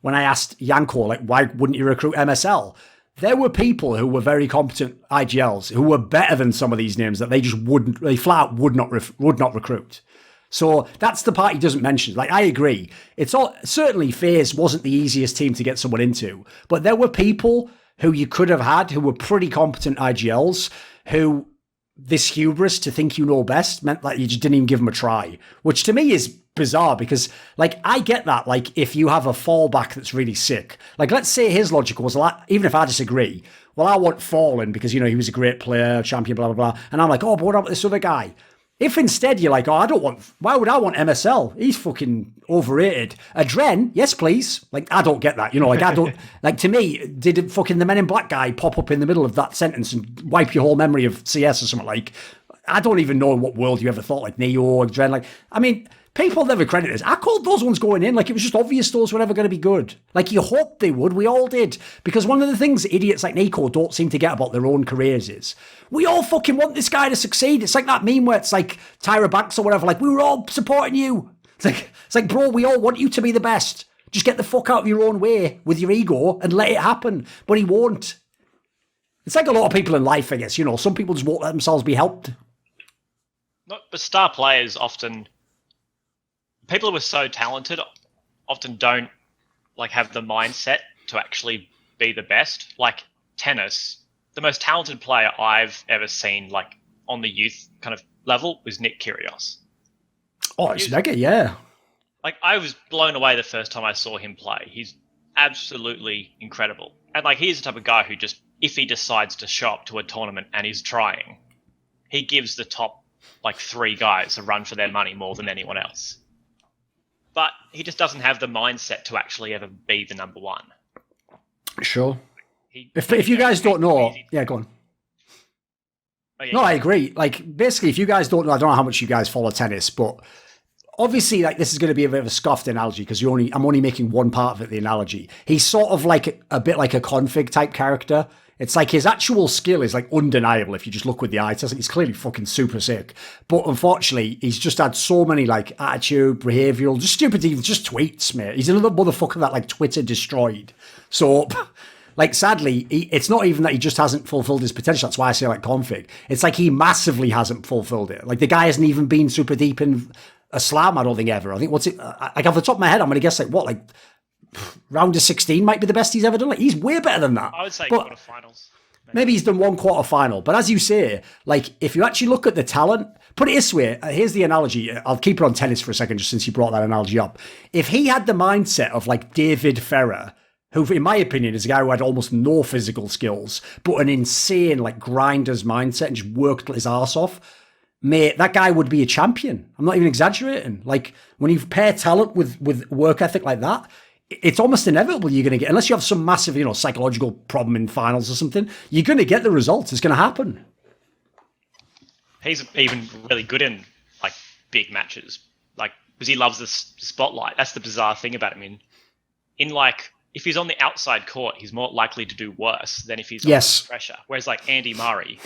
when I asked Yanko, like, why wouldn't you recruit MSL? There were people who were very competent IGLs who were better than some of these names that they just wouldn't, they flat out would not recruit. So that's the part he doesn't mention. Like, I agree. It's all certainly FaZe wasn't the easiest team to get someone into, but there were people who you could have had who were pretty competent IGLs who this hubris to think you know best meant that you just didn't even give them a try, which to me is bizarre because, like, I get that. Like, if you have a fallback that's really sick, like, let's say his logic was, like, even if I disagree, well, I want Fallen because, you know, he was a great player, champion, blah, blah, blah. And I'm like, oh, but what about this other guy? If instead you're like, oh, why would I want MSL? He's fucking overrated. Adren, yes, please. Like, I don't get that. You know, like, I don't, like, to me, did fucking the Men in Black guy pop up in the middle of that sentence and wipe your whole memory of CS or something like? I don't even know in what world you ever thought, like, Neo or Adren. Like, I mean, people never credit us. I called those ones going in. Like, it was just obvious those were never going to be good. Like, you hoped they would. We all did. Because one of the things idiots like Niko don't seem to get about their own careers is, we all fucking want this guy to succeed. It's like that meme where it's like Tyra Banks or whatever, like, we were all supporting you. It's like, bro, we all want you to be the best. Just get the fuck out of your own way with your ego and let it happen. But he won't. It's like a lot of people in life, I guess. You know, some people just won't let themselves be helped. But star players often, people who are so talented often don't like have the mindset to actually be the best. Like tennis, the most talented player I've ever seen, like on the youth kind of level, was Nick Kyrgios. Oh, it's mega, yeah. Like, I was blown away the first time I saw him play. He's absolutely incredible. And like, he's the type of guy who just, if he decides to show up to a tournament and he's trying, he gives the top like 3 guys a run for their money more than anyone else. But he just doesn't have the mindset to actually ever be the number one. Sure. If you guys don't know, yeah, go on. Oh, yeah, no, I agree. Like, basically, if you guys don't know, I don't know how much you guys follow tennis, but obviously, like, this is going to be a bit of a scoffed analogy because I'm only making one part of it, the analogy. He's sort of like a bit like a config type character. It's like his actual skill is like undeniable if you just look with the eye test. He's clearly fucking super sick. But unfortunately, he's just had so many like attitude, behavioural, just stupid, even just tweets, mate. He's another motherfucker that like Twitter destroyed. So, like, sadly, it's not even that he just hasn't fulfilled his potential. That's why I say like config. It's like he massively hasn't fulfilled it. Like, the guy hasn't even been super deep in a slam, I don't think, ever. I think, like, off the top of my head, I'm going to guess like what, like, round of 16 might be the best he's ever done. Like, he's way better than that. I would say but quarterfinals. Maybe he's done one quarterfinal. But as you say, like, if you actually look at the talent, put it this way, here's the analogy. I'll keep it on tennis for a second, just since you brought that analogy up. If he had the mindset of like David Ferrer, who, in my opinion, is a guy who had almost no physical skills, but an insane like grinder's mindset and just worked his arse off, mate, that guy would be a champion. I'm not even exaggerating. Like, when you pair talent with work ethic like that, it's almost inevitable you're going to get, unless you have some massive, you know, psychological problem in finals or something, you're going to get the results. It's going to happen. He's even really good in like big matches, like, because he loves the spotlight. That's the bizarre thing about him. In like, if he's on the outside court, he's more likely to do worse than if he's under pressure. Whereas like Andy Murray,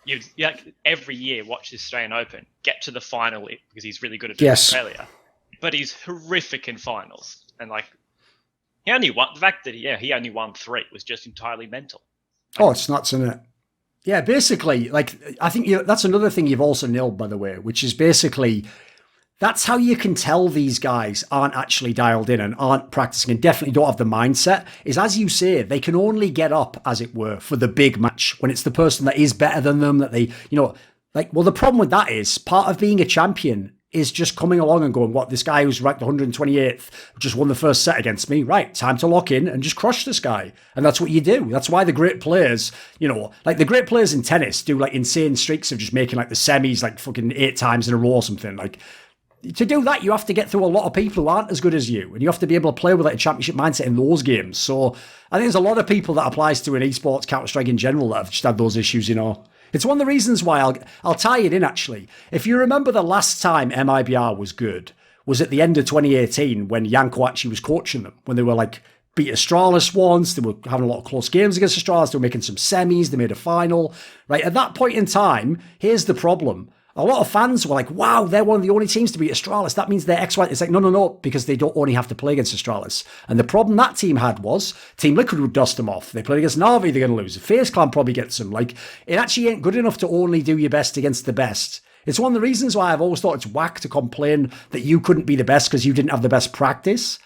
you like, every year watch the Australian Open, get to the final because he's really good at Australia, but he's horrific in finals. And like, he only won, the fact that he only won 3 was just entirely mental. Oh, it's nuts, isn't it? Yeah, basically, like, I think that's another thing you've also nailed, by the way, which is basically, that's how you can tell these guys aren't actually dialed in and aren't practicing and definitely don't have the mindset, is, as you say, they can only get up, as it were, for the big match when it's the person that is better than them, that they, you know, like, well, the problem with that is part of being a champion is just coming along and going, what, this guy who's ranked 128th just won the first set against me? Right, time to lock in and just crush this guy. And that's what you do. That's why the great players, you know, like the great players in tennis do like insane streaks of just making like the semis like fucking 8 times in a row or something. Like, to do that, you have to get through a lot of people who aren't as good as you. And you have to be able to play with like a championship mindset in those games. So I think there's a lot of people that applies to in esports, Counter-Strike in general, that have just had those issues, you know. It's one of the reasons why I'll tie it in, actually. If you remember, the last time MIBR was good was at the end of 2018 when Yanko actually was coaching them, when they were like beat Astralis once, they were having a lot of close games against Astralis, they were making some semis, they made a final. Right, at that point in time, here's the problem. A lot of fans were like, wow, they're one of the only teams to beat Astralis. That means they're XY. It's like, no, because they don't only have to play against Astralis. And the problem that team had was Team Liquid would dust them off. They played against Navi, they're going to lose. FaZe Clan probably gets them. Like, it actually ain't good enough to only do your best against the best. It's one of the reasons why I've always thought it's whack to complain that you couldn't be the best because you didn't have the best practice.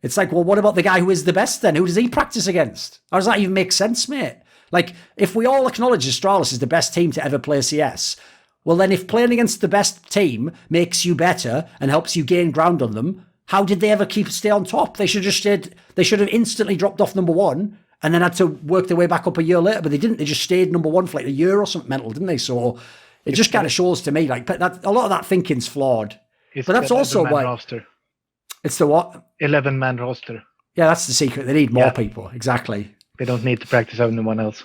It's like, well, what about the guy who is the best then? Who does he practice against? How does that even make sense, mate? Like, if we all acknowledge Astralis is the best team to ever play CS, well, then if playing against the best team makes you better and helps you gain ground on them, how did they ever stay on top? They should have instantly dropped off number 1 and then had to work their way back up a year later, but they didn't. They just stayed number 1 for like a year or something mental, didn't they? So It just kind of shows to me like, but a lot of that thinking's flawed. It's But that's the also 11-man why roster. it's the what? 11-man roster. Yeah, that's the secret. They need more Yeah. people. Exactly. They don't need to practice anyone else.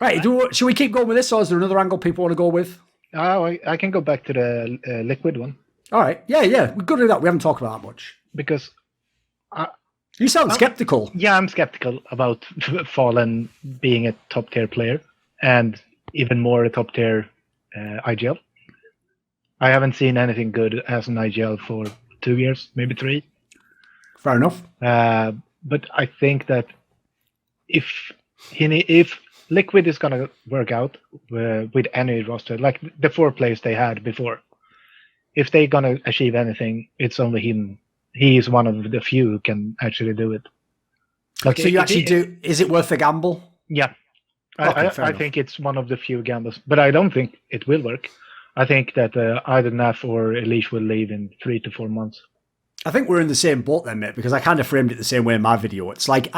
Right. Should we keep going with this, or is there another angle people want to go with? Oh, I can go back to the liquid one All right. Yeah. We're good at that. We haven't talked about that much. because You sound skeptical. yeah, I'm skeptical about Fallen being a top tier player and even more a top tier IGL. I haven't seen anything good as an IGL for 2 years, maybe 3. Fair enough. But I think that if Liquid is gonna work out with any roster, like the 4 players they had before, if they're gonna achieve anything, it's only him. He is one of the few who can actually do it. Like, So you actually do? Is it worth a gamble? Yeah, Okay, I fair enough. think it's one of the few gambles, but I don't think it will work. I think that either Naf or Elish will leave in 3 to 4 months. I think we're in the same boat then, mate, because I kind of framed it the same way in my video. It's like,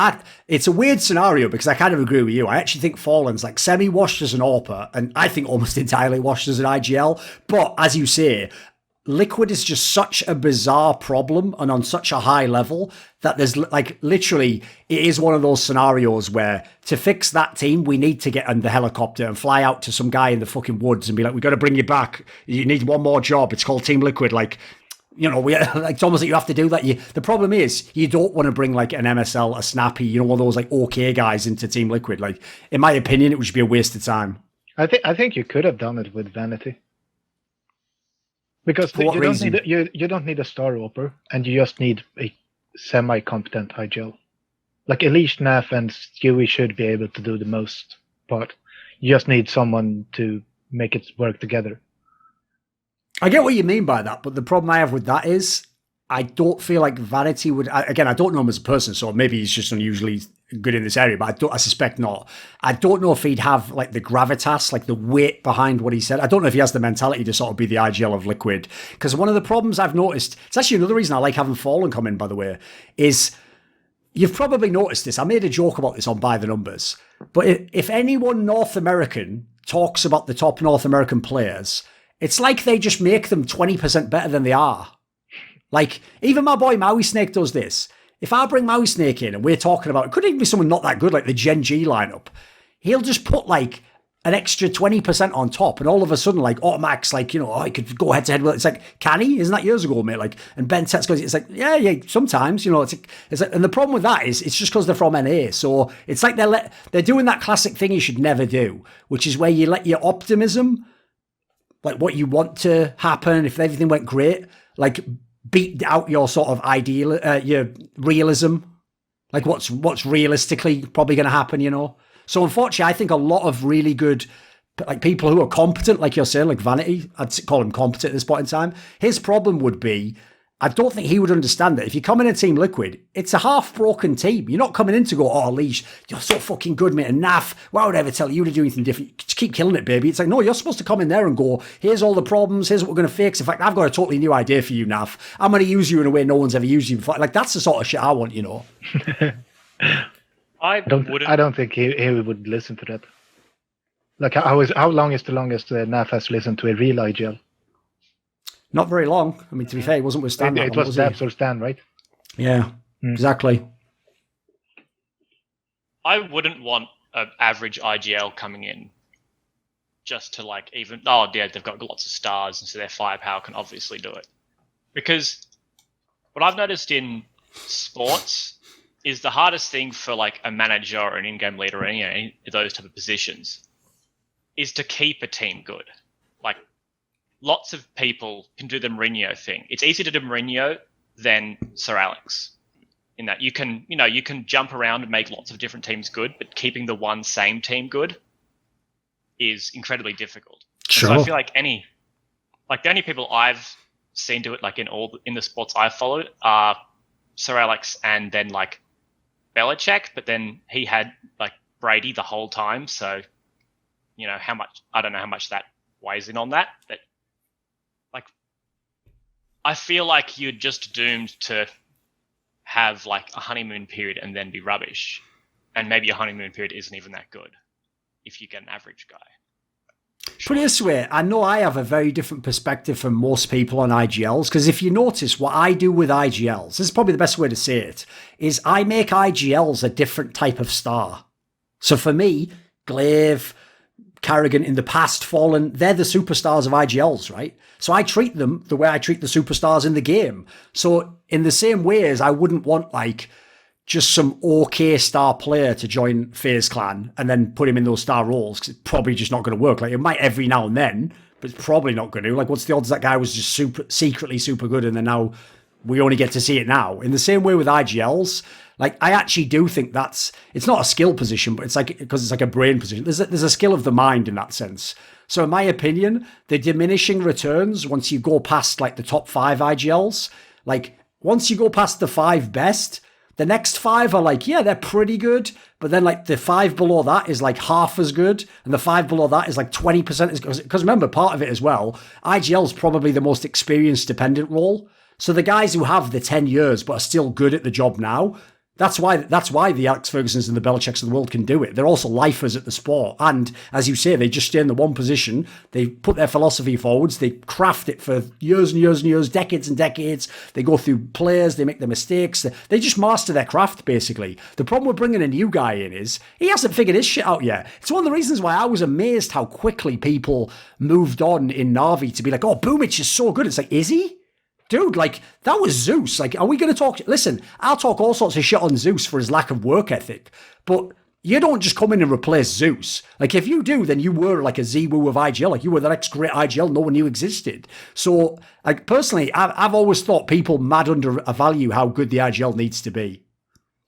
it's a weird scenario because I kind of agree with you. I actually think Fallen's like semi-washed as an AWPer, and I think almost entirely washed as an IGL. But as you say, Liquid is just such a bizarre problem and on such a high level that there's like literally, it is one of those scenarios where to fix that team, we need to get on the helicopter and fly out to some guy in the fucking woods and be like, we got to bring you back. You need one more job. It's called Team Liquid. Like, you know, like it's almost like you have to do that. The problem is you don't want to bring like an MSL, a Snappy, you know, one of those like okay guys into Team Liquid. Like, in my opinion, it would just be a waste of time. I think you could have done it with Vanity. Because For what reason? you don't need a star whopper, and you just need a semi-competent IGL. Like Elish, Naf, and Stewie should be able to do the most part. You just need someone to make it work together. I get what you mean by that, but the problem I have with that is I don't feel like Vanity would. Again, I don't know him as a person, so maybe he's just unusually good in this area, but I suspect not. I don't know if he'd have like the gravitas, like the weight behind what he said. I don't know if he has the mentality to sort of be the IGL of Liquid. Because one of the problems I've noticed, it's actually another reason I like having Fallen come in, by the way, is you've probably noticed this. I made a joke about this on By the Numbers, but if anyone North American talks about the top North American players, it's like they just make them 20% better than they are. Like, even my boy Maui Snake does this. If I bring Maui Snake in and we're talking about, it could even be someone not that good, like the Gen G lineup, he'll just put like an extra 20% on top, and all of a sudden, like, Automax, like, you know, I could go head to head with it. It's like, can he? Isn't that years ago, mate? Like, and Ben Tetz goes, it's like, yeah, sometimes, you know, it's like, and the problem with that is it's just because they're from NA. So it's like they're doing that classic thing you should never do, which is where you let your optimism, like what you want to happen, if everything went great, like beat out your sort of ideal, your realism, like what's realistically probably going to happen, you know? So unfortunately, I think a lot of really good, like people who are competent, like you're saying, like Vanity, I'd call him competent at this point in time. His problem would be, I don't think he would understand that if you come in a Team Liquid, it's a half-broken team. You're not coming in to go, oh, Leash, you're so fucking good, mate. And Naf, why would I ever tell you to do anything different? Just keep killing it, baby. It's like, no, you're supposed to come in there and go, here's all the problems, here's what we're going to fix. In fact, I've got a totally new idea for you, Naf. I'm going to use you in a way no one's ever used you before. Like, that's the sort of shit I want, you know? I don't think he would listen to that. Like, how long is the longest Naf has listened to a real IGL? Not very long. I mean, to be fair, he wasn't with Stan. It was Dabs or Stan, right? Yeah, exactly. I wouldn't want an average IGL coming in just to like even, oh yeah, they've got lots of stars and so their firepower can obviously do it. Because what I've noticed in sports is the hardest thing for like a manager or an in-game leader or any of those type of positions is to keep a team good. Like, lots of people can do the Mourinho thing. It's easier to do Mourinho than Sir Alex. In that you can jump around and make lots of different teams good, but keeping the one same team good is incredibly difficult. Sure. So I feel like the only people I've seen do it like in the sports I've followed are Sir Alex and then like Belichick, but then he had like Brady the whole time, so you know I don't know how much that weighs in on that, but like I feel like you're just doomed to have like a honeymoon period and then be rubbish, and maybe your honeymoon period isn't even that good if you get an average guy. Put it this way, I know I have a very different perspective from most people on IGLs, because if you notice what I do with IGLs, this is probably the best way to say it, is I make IGLs a different type of star. So for me, Glaive, Kerrigan in the past, Fallen, they're the superstars of IGLs, right? So I treat them the way I treat the superstars in the game. So in the same way as I wouldn't want like just some okay star player to join FaZe clan and then put him in those star roles, because it's probably just not going to work. Like it might every now and then, but it's probably not going to. Like what's the odds that guy was just secretly super good and then now we only get to see it now? In the same way with IGLs, like I actually do think it's not a skill position, but it's like, because it's like a brain position. There's a skill of the mind in that sense. So in my opinion, the diminishing returns once you go past like the top 5 IGLs, like once you go past the 5 best, the next 5 are like, yeah, they're pretty good. But then like the 5 below that is like half as good. And the 5 below that is like 20%. Because remember, part of it as well, IGL is probably the most experience dependent role. So the guys who have the 10 years but are still good at the job now, that's why the Alex Fergusons and the Belichicks of the world can do it. They're also lifers at the sport. And as you say, they just stay in the one position. They put their philosophy forwards. They craft it for years and years and years, decades and decades. They go through players. They make their mistakes. They just master their craft, basically. The problem with bringing a new guy in is he hasn't figured his shit out yet. It's one of the reasons why I was amazed how quickly people moved on in Navi to be like, oh, Boomich is so good. It's like, is he? Dude, like, that was Zeus. Like, are we going to talk? Listen, I'll talk all sorts of shit on Zeus for his lack of work ethic, but you don't just come in and replace Zeus. Like, if you do, then you were like a Z-Woo of IGL. Like, you were the next great IGL no one knew existed. So, like, personally, I've always thought people mad undervalue how good the IGL needs to be.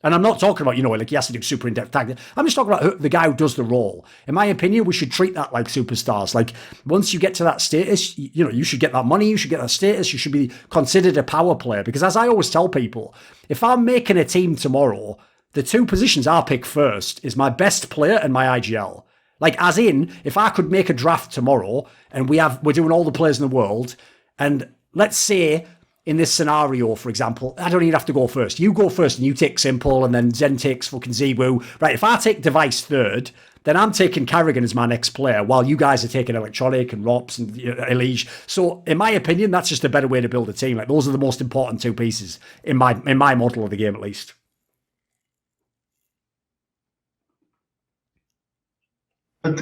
And I'm not talking about, like he has to do super in-depth tactics. I'm just talking about the guy who does the role. In my opinion, we should treat that like superstars. Like once you get to that status, you should get that money, you should get that status, you should be considered a power player. Because as I always tell people, if I'm making a team tomorrow, the 2 positions I'll pick first is my best player and my IGL. Like as in, if I could make a draft tomorrow and we're doing all the players in the world, and let's say in this scenario, for example, I don't even have to go first. You go first and you take Simple and then Zen takes fucking Z-Woo. Right, if I take Device third, then I'm taking Kerrigan as my next player while you guys are taking Electronic and Rops and Elige. So in my opinion, that's just a better way to build a team. Like those are the most important 2 pieces in my model of the game, at least. But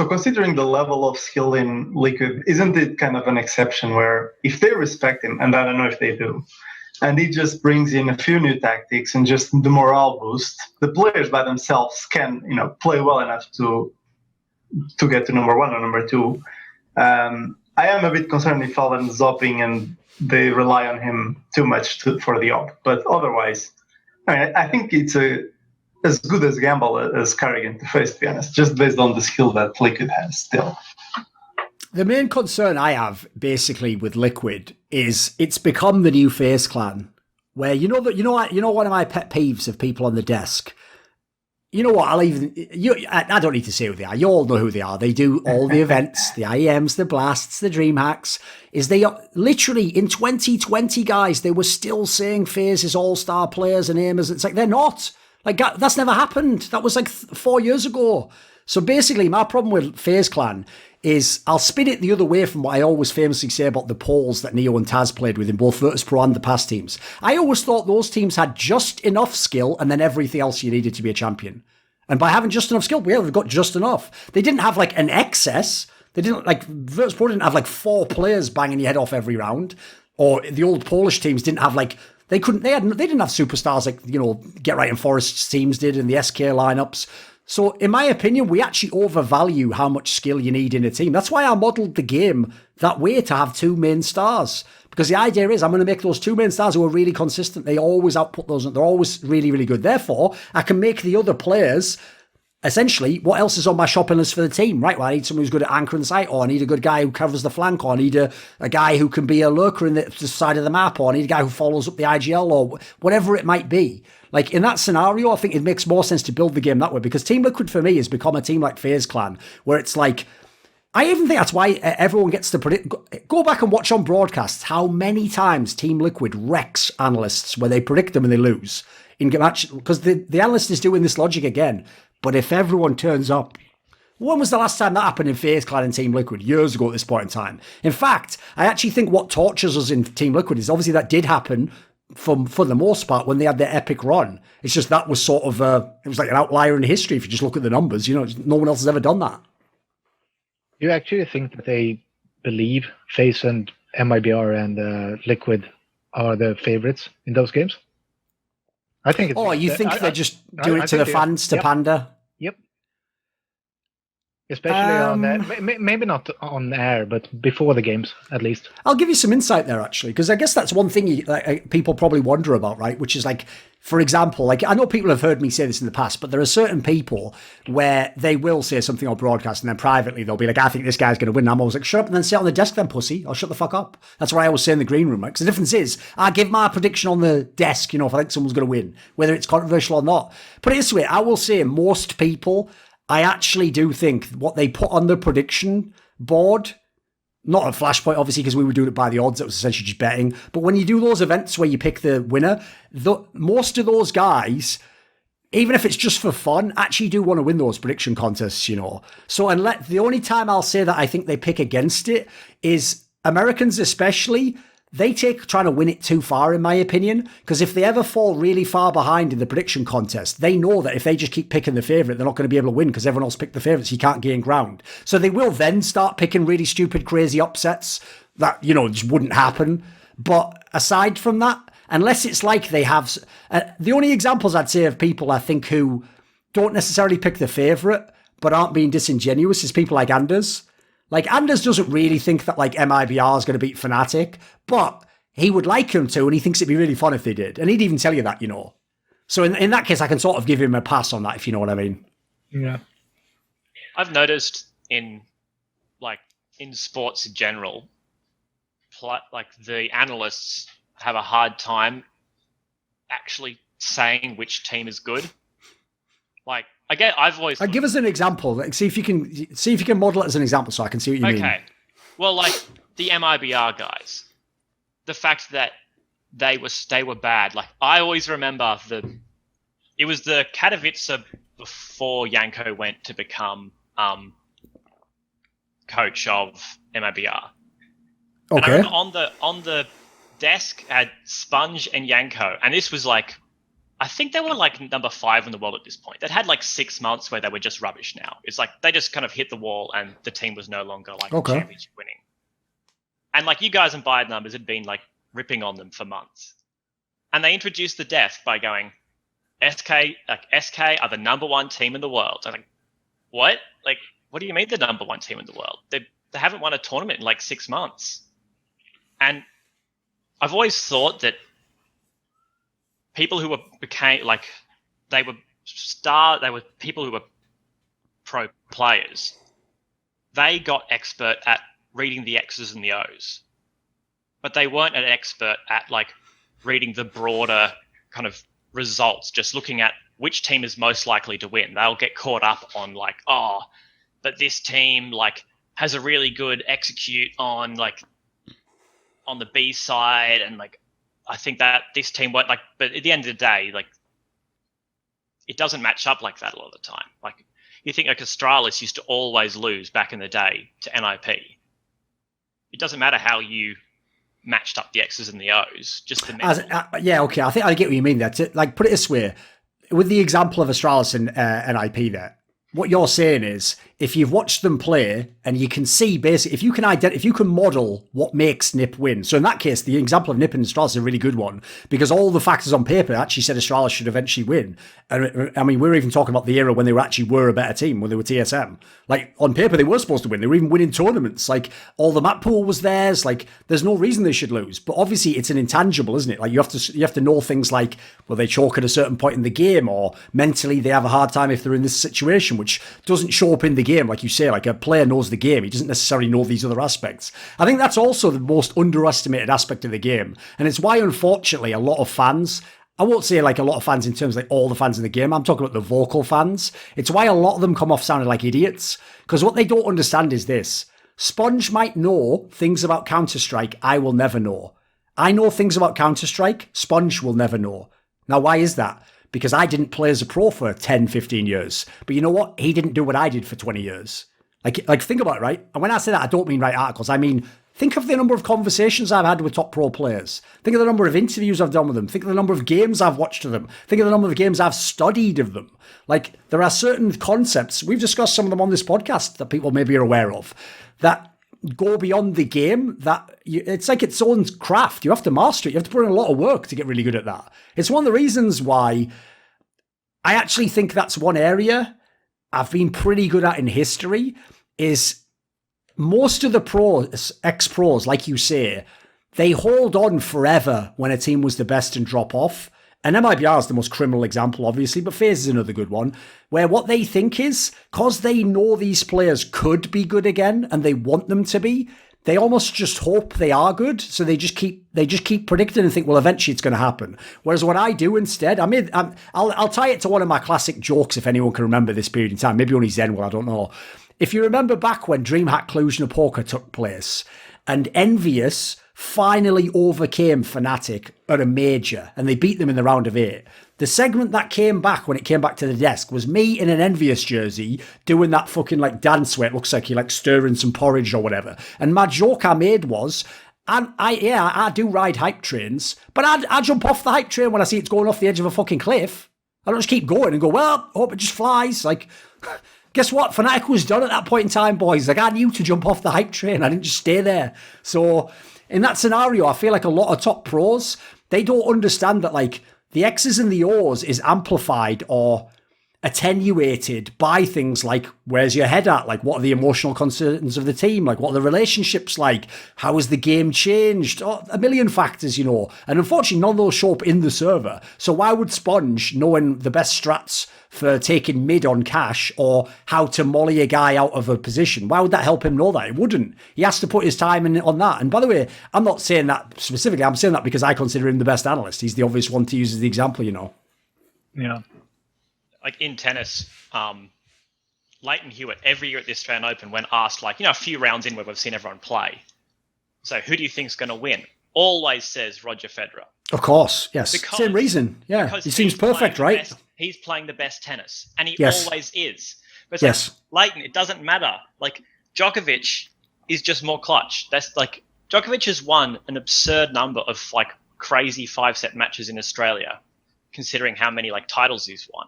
considering the level of skill in Liquid, isn't it kind of an exception where if they respect him, and I don't know if they do, and he just brings in a few new tactics and just the morale boost, the players by themselves can, play well enough to get to number 1 or number 2. I am a bit concerned if Fallen's zopping and they rely on him too much for the op. But otherwise, I think it's as good as gamble as Karrigan to face, to be honest, just based on the skill that Liquid has still. The main concern I have basically with Liquid is it's become the new FaZe clan, where one of my pet peeves of people on the desk. You know what? I don't need to say who they are. You all know who they are. They do all the events, the IEMs, the blasts, the dream hacks. They are literally in 2020, guys. They were still saying FaZe is all-star players and aimers. It's like they're not. Like, that's never happened. That was like 4 years ago. So basically, my problem with FaZe Clan is I'll spin it the other way from what I always famously say about the polls that Neo and Taz played with in both Virtus Pro and the past teams. I always thought those teams had just enough skill and then everything else you needed to be a champion. And by having just enough skill, we've got just enough. They didn't have like an excess. They didn't Virtus Pro didn't have like 4 players banging your head off every round. Or the old Polish teams didn't have like, they didn't have superstars like, Get Right and Forest's teams did in the SK lineups. So in my opinion, we actually overvalue how much skill you need in a team. That's why I modeled the game that way, to have 2 main stars. Because the idea is I'm going to make those 2 main stars who are really consistent. They always output those. They're always really, really good. Therefore, I can make the other players essentially, what else is on my shopping list for the team? Right, well, I need someone who's good at anchoring the site, or I need a good guy who covers the flank, or I need a guy who can be a lurker in the side of the map, or I need a guy who follows up the IGL, or whatever it might be. Like, in that scenario, I think it makes more sense to build the game that way, because Team Liquid, for me, has become a team like FaZe Clan, where it's like, I even think that's why everyone gets to predict. Go back and watch on broadcasts how many times Team Liquid wrecks analysts where they predict them and they lose in match, because the analyst is doing this logic again. But if everyone turns up When was the last time that happened in FaZe Clan and Team Liquid? Years ago at this point in time. In fact, I actually think what tortures us in Team Liquid is obviously that did happen for the most part when they had their epic run. It's just that was sort of, it was like an outlier in history if you just look at the numbers. You know, no one else has ever done that. You actually think that they believe FaZe and MIBR and Liquid are the favorites in those games? I think it's... Oh, you think they're just doing it to the fans to pander? Yep. Especially on maybe not on air, but before the games, at least. I'll give you some insight there, actually, because I guess that's one thing people probably wonder about, right? Which is like, for example, like I know people have heard me say this in the past, but there are certain people where they will say something on broadcast and then privately they'll be like, I think this guy's going to win. And I'm always like, shut up and then sit on the desk then, pussy. I'll shut the fuck up. That's what I always say in the green room, right? Because the difference is, I give my prediction on the desk, you know, if I think someone's going to win, whether it's controversial or not. Put it this way, I will say most people... I actually do think what they put on the prediction board, not a Flashpoint, obviously, because we were doing it by the odds. It was essentially just betting. But when you do those events where you pick the winner, most of those guys, even if it's just for fun, actually do want to win those prediction contests, you know. So the only time I'll say that I think they pick against it is Americans especially. They take trying to win it too far, in my opinion, because if they ever fall really far behind in the prediction contest, they know that if they just keep picking the favourite, they're not going to be able to win because everyone else picked the favourites. You can't gain ground. So they will then start picking really stupid, crazy upsets that, you know, just wouldn't happen. But aside from that, unless it's like they have... the only examples I'd say of people, I think, who don't necessarily pick the favourite but aren't being disingenuous is people like Anders. Like, Anders doesn't really think that, like, MIBR is going to beat Fnatic, but he would like him to, and he thinks it'd be really fun if they did. And he'd even tell you that, you know. So in that case, I can sort of give him a pass on that, if you know what I mean. Yeah. I've noticed in sports in general, like, the analysts have a hard time actually saying which team is good. Like, I've always... Give us an example. Like, see if you can model it as an example so I can see what you mean. Okay. Well, like, the MIBR guys, the fact that they were bad. Like, I always remember it was the Katowice before Yanko went to become coach of MIBR. Okay. And on the desk had Sponge and Yanko, and this was like, I think they were like number 5 in the world at this point. They'd had like 6 months where they were just rubbish now. It's like they just kind of hit the wall and the team was no longer like championship winning. And like you guys in Bayern numbers had been like ripping on them for months. And they introduced the death by going, SK are the number 1 team in the world. I'm like, what? Like, what do you mean the number 1 team in the world? They haven't won a tournament in like 6 months. And I've always thought that people who they were people who were pro players. They got expert at reading the X's and the O's, but they weren't an expert at like reading the broader kind of results, just looking at which team is most likely to win. They'll get caught up on like, oh, but this team like has a really good execute on the B side, and like I think that this team won't like, but at the end of the day, like it doesn't match up like that a lot of the time. Like you think like Astralis used to always lose back in the day to NIP. It doesn't matter how you matched up the X's and the O's, just the yeah, okay. I think I get what you mean there. Like put it this way, with the example of Astralis and NIP there, what you're saying is if you've watched them play and you can see basically, if you can model what makes NIP win. So in that case, the example of NIP and Astralis is a really good one because all the factors on paper actually said Astralis should eventually win. And I mean, we're even talking about the era when they were a better team, when they were TSM. Like on paper, they were supposed to win. They were even winning tournaments. Like all the map pool was theirs. Like there's no reason they should lose. But obviously it's an intangible, isn't it? Like you have to know things like, will they choke at a certain point in the game, or mentally they have a hard time if they're in this situation, which doesn't show up in the game. Like you say, like a player knows the game. He doesn't necessarily know these other aspects. I think that's also the most underestimated aspect of the game. And it's why, unfortunately, a lot of fans, I won't say like a lot of fans in terms of like all the fans in the game, I'm talking about the vocal fans. It's why a lot of them come off sounding like idiots. Because what they don't understand is this. Sponge might know things about Counter-Strike I will never know. I know things about Counter-Strike Sponge will never know. Now, why is that? because I didn't play as a pro for 10, 15 years. But you know what? He didn't do what I did for 20 years. Like think about it, right? And when I say that, I don't mean write articles. I mean, think of the number of conversations I've had with top pro players. Think of the number of interviews I've done with them. Think of the number of games I've watched of them. Think of the number of games I've studied of them. Like, there are certain concepts, we've discussed some of them on this podcast that people maybe are aware of, that go beyond the game, it's like its own craft. You have to master it. You have to put in a lot of work to get really good at that. It's one of the reasons why I actually think that's one area I've been pretty good at in history, is most of the pros, ex-pros, like you say, they hold on forever when a team was the best and drop off. And MIBR is the most criminal example, obviously, but FaZe is another good one, where what they think is, because they know these players could be good again and they want them to be, they almost just hope they are good. So they just keep predicting and think, well, eventually it's going to happen. Whereas what I do instead, I'll tie it to one of my classic jokes, if anyone can remember this period in time. Maybe only Zen will, I don't know. If you remember back when DreamHack Cluj-Napoca took place and Envious finally overcame Fnatic at a major and they beat them in the round of 8, the segment that came back when it came back to the desk was me in an Envious jersey doing that fucking like dance where it looks like you're like stirring some porridge or whatever. And my joke I made was, I do ride hype trains, but I jump off the hype train when I see it's going off the edge of a fucking cliff. I don't just keep going and go, well, I hope it just flies. Like, guess what? Fnatic was done at that point in time, boys. Like, I knew to jump off the hype train. I didn't just stay there. So in that scenario, I feel like a lot of top pros, they don't understand that, like, the X's and the O's is amplified or attenuated by things like, where's your head at? Like, what are the emotional concerns of the team? Like, what are the relationships like? How has the game changed? Oh, a million factors, you know. And unfortunately, none of those show up in the server. So why would Sponge, knowing the best strats for taking mid on cash or how to molly a guy out of a position, why would that help him know that? It wouldn't. He has to put his time in on that. And by the way, I'm not saying that specifically. I'm saying that because I consider him the best analyst. He's the obvious one to use as the example, you know. Yeah. Like in tennis, Leighton Hewitt, every year at the Australian Open, when asked, like, a few rounds in where we've seen everyone play, so who do you think's going to win? Always says Roger Federer. Of course, yes. Same reason. Yeah, he seems perfect, right? He's playing the best tennis, and he Yes. always is. But Yes. Leighton, it doesn't matter. Like, Djokovic is just more clutch. That's like, Djokovic has won an absurd number of like crazy 5-set matches in Australia, considering how many like titles he's won.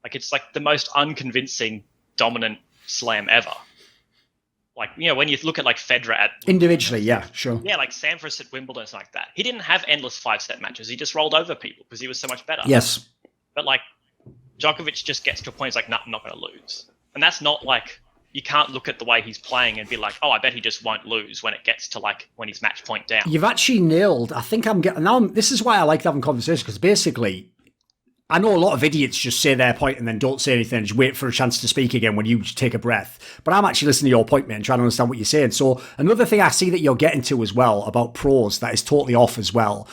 Like, it's like the most unconvincing dominant slam ever. Like, when you look at like Federer at Individually, yeah, sure. yeah, like Sampras at Wimbledon, something like that. He didn't have endless 5-set matches. He just rolled over people because he was so much better. Yes. But like, Djokovic just gets to a point, he's like, nah, I'm not going to lose. And that's not like, you can't look at the way he's playing and be like, oh, I bet he just won't lose when it gets to like, when he's match point down. You've actually nailed, I think I'm getting, now this is why I like having conversations, because basically, I know a lot of idiots just say their point and then don't say anything and just wait for a chance to speak again when you take a breath. But I'm actually listening to your point, mate, and trying to understand what you're saying. So another thing I see that you're getting to as well about pros that is totally off as well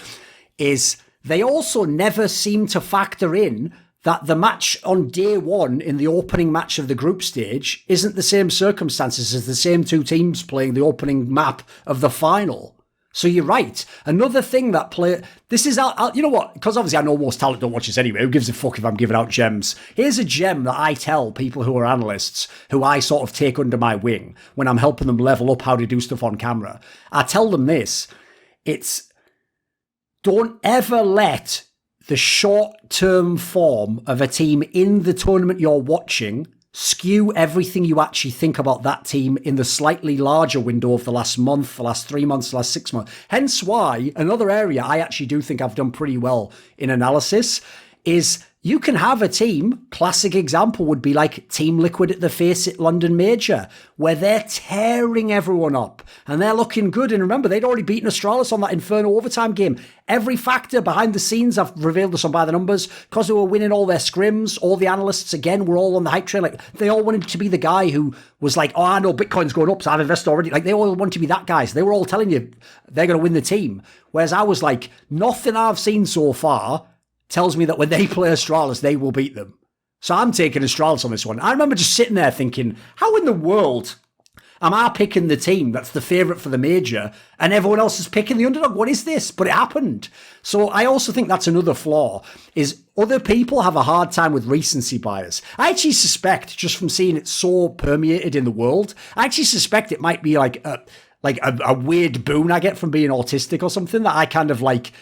is they also never seem to factor in that the match on day one in the opening match of the group stage isn't the same circumstances as the same two teams playing the opening map of the final. So you're right. Another thing that this is, you know what? Because obviously I know most talent don't watch this anyway. Who gives a fuck if I'm giving out gems? Here's a gem that I tell people who are analysts, who I sort of take under my wing when I'm helping them level up how to do stuff on camera. I tell them this. It's, don't ever let the short-term form of a team in the tournament you're watching skew everything you actually think about that team in the slightly larger window of the last month, the last 3 months, the last 6 months. Hence why another area I actually do think I've done pretty well in analysis is you can have a team, classic example would be like Team Liquid at the Face It London Major, where they're tearing everyone up and they're looking good. And remember, they'd already beaten Astralis on that Inferno overtime game. Every factor behind the scenes, I've revealed this on By the Numbers, because they were winning all their scrims, all the analysts, again, were all on the hype train. Like, they all wanted to be the guy who was like, oh, I know Bitcoin's going up, so I've invested already. Like, they all wanted to be that guy. So they were all telling you they're going to win the team. Whereas I was like, nothing I've seen so far tells me that when they play Astralis, they will beat them. So I'm taking Astralis on this one. I remember just sitting there thinking, how in the world Am I picking the team that's the favourite for the major and everyone else is picking the underdog? What is this? But it happened. So I also think that's another flaw, is other people have a hard time with recency bias. I actually suspect, just from seeing it so permeated in the world, I actually suspect it might be like a weird boon I get from being autistic or something, that I kind of like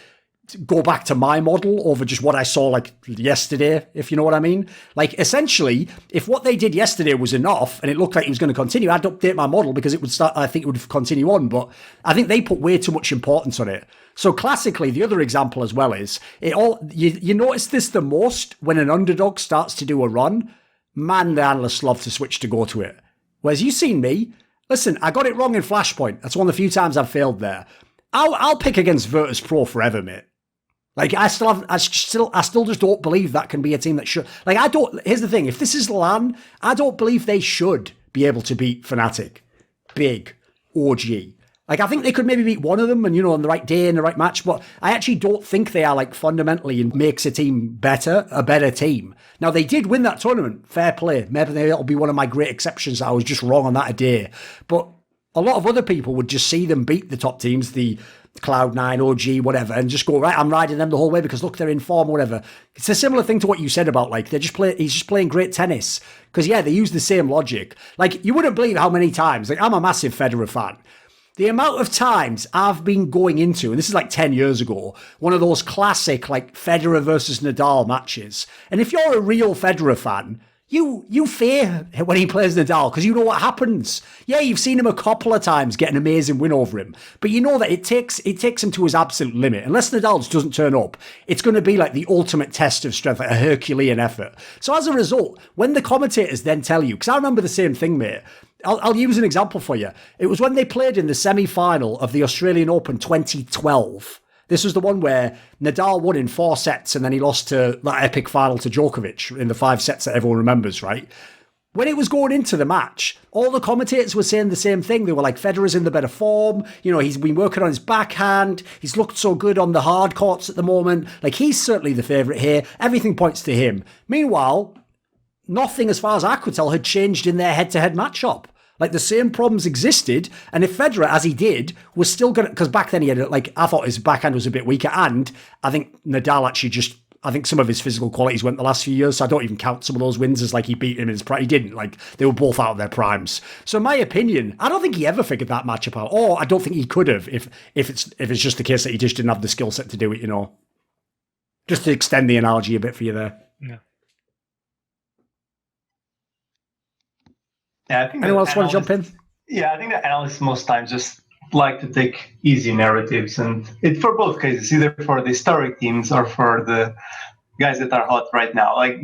go back to my model over just what I saw like yesterday, if you know what I mean. Like essentially, if what they did yesterday was enough and it looked like it was going to continue, I'd update my model because it would start, I think it would continue on, but I think they put way too much importance on it. So classically, the other example as well is, you notice this the most when an underdog starts to do a run. Man, the analysts love to switch to go to it. Whereas you've seen me, listen, I got it wrong in Flashpoint. That's one of the few times I've failed there. I'll pick against Virtus Pro forever, mate. Like, I still just don't believe that can be a team that should. Like, here's the thing. If this is LAN, I don't believe they should be able to beat Fnatic, Big, OG. Like, I think they could maybe beat one of them and, on the right day in the right match, but I actually don't think they are, like, fundamentally and makes a team a better team. Now, they did win that tournament. Fair play. Maybe that'll be one of my great exceptions. I was just wrong on that a day. But a lot of other people would just see them beat the top teams, the Cloud9, OG, whatever, and just go, right, I'm riding them the whole way because look, they're in form, whatever. It's a similar thing to what you said about, like, he's just playing great tennis. Because, yeah, they use the same logic. Like, you wouldn't believe how many times, like, I'm a massive Federer fan. The amount of times I've been going into, and this is like 10 years ago, one of those classic, like, Federer versus Nadal matches. And if you're a real Federer fan, you fear when he plays Nadal because you know what happens. Yeah, you've seen him a couple of times get an amazing win over him, but you know that it takes him to his absolute limit. Unless Nadal just doesn't turn up, it's going to be like the ultimate test of strength, like a Herculean effort. So as a result, when the commentators then tell you, because I remember the same thing, mate, I'll use an example for you. It was when they played in the semi-final of the Australian Open 2012. This was the one where Nadal won in 4 sets and then he lost to that epic final to Djokovic in the 5 sets that everyone remembers, right? When it was going into the match, all the commentators were saying the same thing. They were like, Federer's in the better form. He's been working on his backhand. He's looked so good on the hard courts at the moment. Like, he's certainly the favourite here. Everything points to him. Meanwhile, nothing, as far as I could tell, had changed in their head-to-head matchup. Like, the same problems existed, and if Federer, as he did, was still going to... Because back then he had, like, I thought his backhand was a bit weaker, and I think Nadal actually just... I think some of his physical qualities went the last few years, so I don't even count some of those wins as, like, he beat him in his prime. He didn't. Like, they were both out of their primes. So in my opinion, I don't think he ever figured that matchup out, or I don't think he could have if it's just the case that he just didn't have the skill set to do it, Just to extend the analogy a bit for you there. Yeah. Yeah, I think anyone else want to jump in? Yeah, I think that analysts most times just like to take easy narratives, and it for both cases, either for the historic teams or for the guys that are hot right now. Like,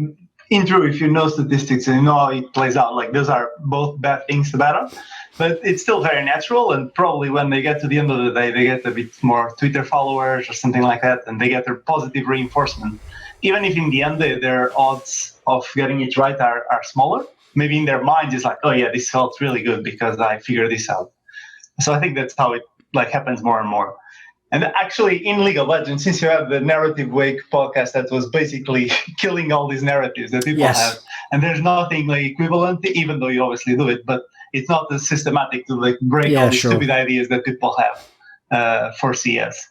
in true, if you know statistics and you know how it plays out, like, those are both bad things to battle, but it's still very natural, and probably when they get to the end of the day, they get a bit more Twitter followers or something like that, and they get their positive reinforcement. Even if in the end their odds of getting it right are smaller, maybe in their mind it's like, oh yeah, this felt really good because I figured this out. So I think that's how it happens more and more. And actually in League of Legends, since you have the Narrative Wake podcast that was basically killing all these narratives that people have, and there's nothing equivalent, even though you obviously do it, but it's not as systematic to break all these stupid ideas that people have for CS.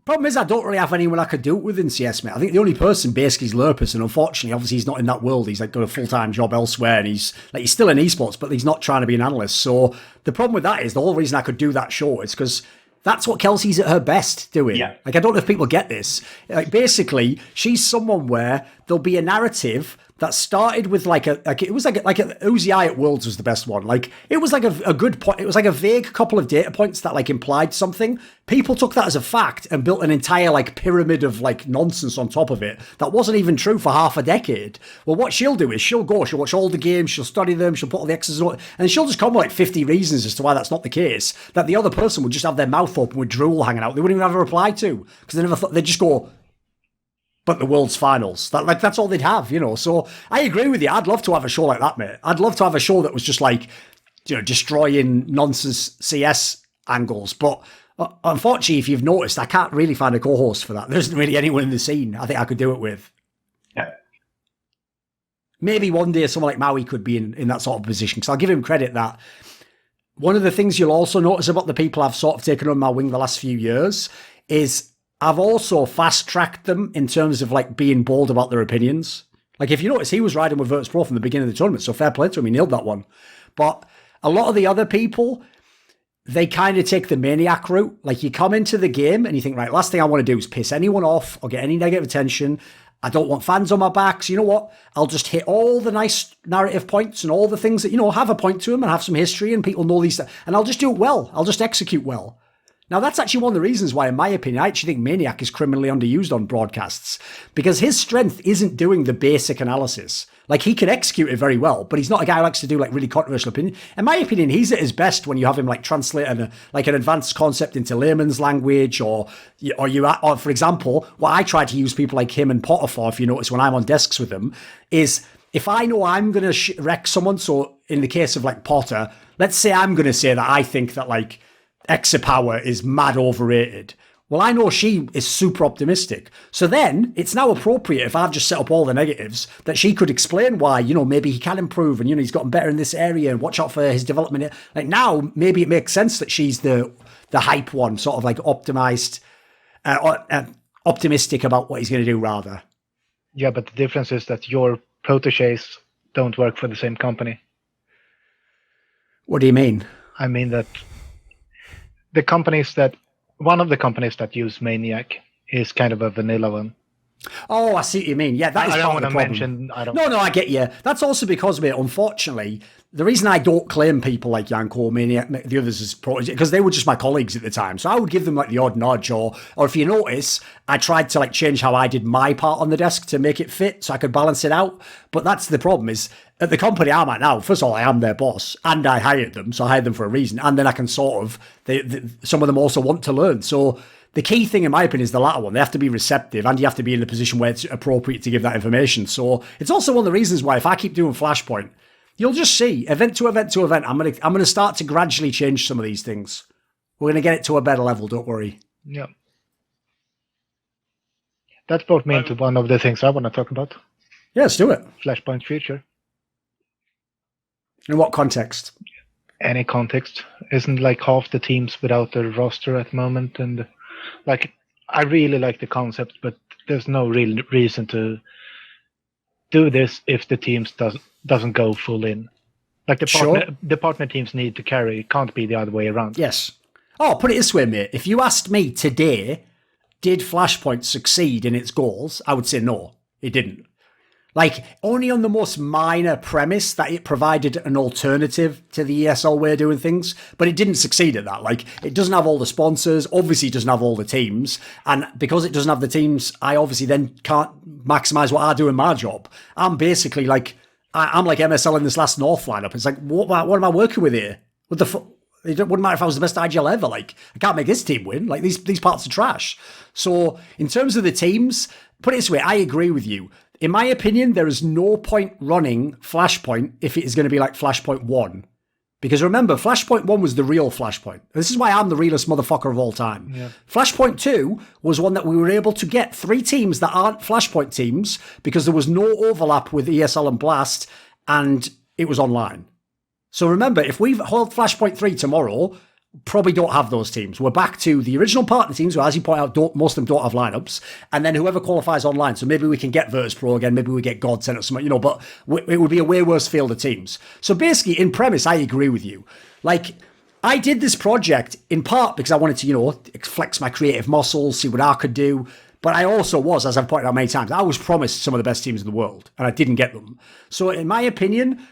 Problem is, I don't really have anyone I could do it with in CS, mate. I think the only person basically is Lurpus, and unfortunately, obviously, he's not in that world. He's got a full-time job elsewhere, and he's still in esports, but he's not trying to be an analyst. So the problem with that is the whole reason I could do that show is because that's what Kelsey's at her best doing. Yeah. I don't know if people get this. Basically, she's someone where there'll be a narrative that started with it was like Uzi at Worlds was the best one. It was a good point. It was like a vague couple of data points that implied something. People took that as a fact and built an entire pyramid of nonsense on top of it that wasn't even true for half a decade. Well, what she'll do is she'll watch all the games, she'll study them, she'll put all the X's and she'll just come with 50 reasons as to why that's not the case. That the other person would just have their mouth open with drool hanging out. They wouldn't even have a reply to because they never thought. They'd just go, but the world's finals. That's all they'd have, So I agree with you. I'd love to have a show like that, mate. I'd love to have a show that was just destroying nonsense CS angles. But unfortunately, if you've noticed, I can't really find a co-host for that. There isn't really anyone in the scene I think I could do it with. Yeah. Maybe one day someone like Maui could be in that sort of position, because I'll give him credit that one of the things you'll also notice about the people I've sort of taken on my wing the last few years is I've also fast-tracked them in terms of like being bold about their opinions. Like if you notice, he was riding with Virtus Pro from the beginning of the tournament, so fair play to him, he nailed that one. But a lot of the other people, they kind of take the maniac route. Like you come into the game and you think, right, last thing I want to do is piss anyone off or get any negative attention. I don't want fans on my back. So you know what? I'll just hit all the nice narrative points and all the things that, have a point to them and have some history and people know these. And I'll just do it well. I'll just execute well. Now, that's actually one of the reasons why, in my opinion, I actually think Maniac is criminally underused on broadcasts because his strength isn't doing the basic analysis. Like, he can execute it very well, but he's not a guy who likes to do, like, really controversial opinion. In my opinion, he's at his best when you have him, like, translate an advanced concept into layman's language or for example, what I try to use people like him and Potter for, if you notice, when I'm on desks with them, is if I know I'm going to wreck someone, so in the case of, like, Potter, let's say I'm going to say that I think that, like, Exapower is mad overrated. Well, I know she is super optimistic. So then it's now appropriate if I've just set up all the negatives that she could explain why, maybe he can improve and, he's gotten better in this area and watch out for his development. Like now, maybe it makes sense that she's the hype one, sort of like optimistic about what he's going to do rather. Yeah, but the difference is that your proteges don't work for the same company. What do you mean? I mean that one of the companies that use Maniac is kind of a vanilla one. Oh, I see what you mean. Yeah, that is part of the problem. No, I get you. That's also because, mate, unfortunately, the reason I don't claim people like Yanko, Maniac, the others as because they were just my colleagues at the time. So I would give them like the odd nudge or if you notice, I tried to like change how I did my part on the desk to make it fit so I could balance it out. But that's the problem is at the company I'm at now, first of all, I am their boss and I hired them. So I hired them for a reason. And then I can sort of, some of them also want to learn. So the key thing, in my opinion, is the latter one. They have to be receptive and you have to be in a position where it's appropriate to give that information. So it's also one of the reasons why if I keep doing Flashpoint, you'll just see event to event to event. I'm gonna start to gradually change some of these things. We're gonna get it to a better level. Don't worry. Yeah, that brought me into one of the things I want to talk about. Yeah, let's do it. Flashpoint future. In what context? Any context. Isn't like half the teams without a roster at the moment, and like I really like the concept, but there's no real reason to do this if the teams doesn't go full in. Like the partner teams need to carry. It can't be the other way around. Yes. Oh, put it this way, mate. If you asked me today, did Flashpoint succeed in its goals? I would say no, it didn't. Like, only on the most minor premise that it provided an alternative to the ESL way of doing things, but it didn't succeed at that. Like, it doesn't have all the sponsors, obviously it doesn't have all the teams, and because it doesn't have the teams, I obviously then can't maximise what I do in my job. I'm basically like, I'm like MSL in this last North lineup. It's like, what am I working with here? What the fuck? It wouldn't matter if I was the best IGL ever. Like, I can't make this team win. Like, these parts are trash. So, in terms of the teams, put it this way, I agree with you. In my opinion, there is no point running Flashpoint if it is going to be like Flashpoint 1. Because remember, Flashpoint 1 was the real Flashpoint. This is why I'm the realest motherfucker of all time. Yeah. Flashpoint 2 was one that we were able to get 3 teams that aren't Flashpoint teams because there was no overlap with ESL and Blast and it was online. So remember, if we hold Flashpoint 3 tomorrow, probably don't have those teams. We're back to the original partner teams, who, as you point out, most of them don't have lineups, and then whoever qualifies online. So maybe we can get Virtus Pro again, maybe we get God sent or something, but it would be a way worse field of teams. So basically, in premise, I agree with you. Like, I did this project in part because I wanted to, flex my creative muscles, see what I could do. But I also was, as I've pointed out many times, I was promised some of the best teams in the world, and I didn't get them. So in my opinion,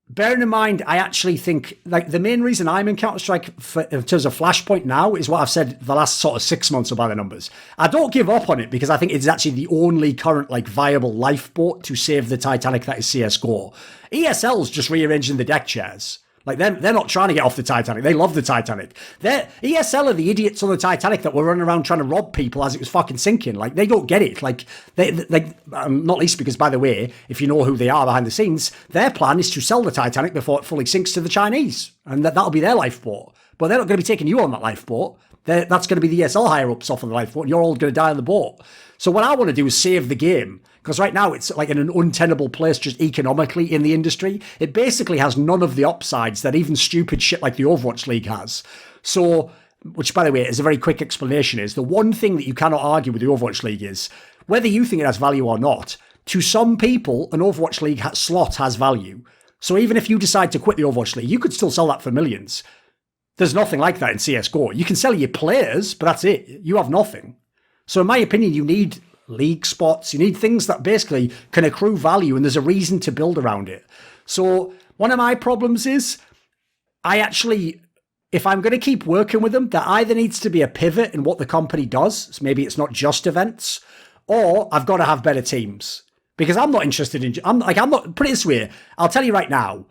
bearing in mind, I actually think, like, the main reason I'm in Counter-Strike in terms of Flashpoint now is what I've said the last sort of 6 months about the numbers. I don't give up on it because I think it's actually the only current, like, viable lifeboat to save the Titanic that is CSGO. ESL's just rearranging the deck chairs. Like, they're not trying to get off the Titanic. They love the Titanic. ESL are the idiots on the Titanic that were running around trying to rob people as it was fucking sinking. Like, they don't get it. Like, not least because, by the way, if you know who they are behind the scenes, their plan is to sell the Titanic before it fully sinks to the Chinese. And that'll be their lifeboat. But they're not going to be taking you on that lifeboat. That's going to be the ESL higher-ups off of the lifeboat, and you're all going to die on the boat. So what I want to do is save the game, because right now it's like in an untenable place just economically in the industry. It basically has none of the upsides that even stupid shit like the Overwatch League has. So, which by the way, is a very quick explanation, is the one thing that you cannot argue with the Overwatch League is, whether you think it has value or not, to some people, an Overwatch League slot has value. So even if you decide to quit the Overwatch League, you could still sell that for millions. There's nothing like that in CSGO. You can sell your players, but that's it. You have nothing. So in my opinion, you need league spots. You need things that basically can accrue value, and there's a reason to build around it. So one of my problems is, if I'm going to keep working with them, there either needs to be a pivot in what the company does. So maybe it's not just events, or I've got to have better teams. Because I'm not interested in, put it this way, I'll tell you right now,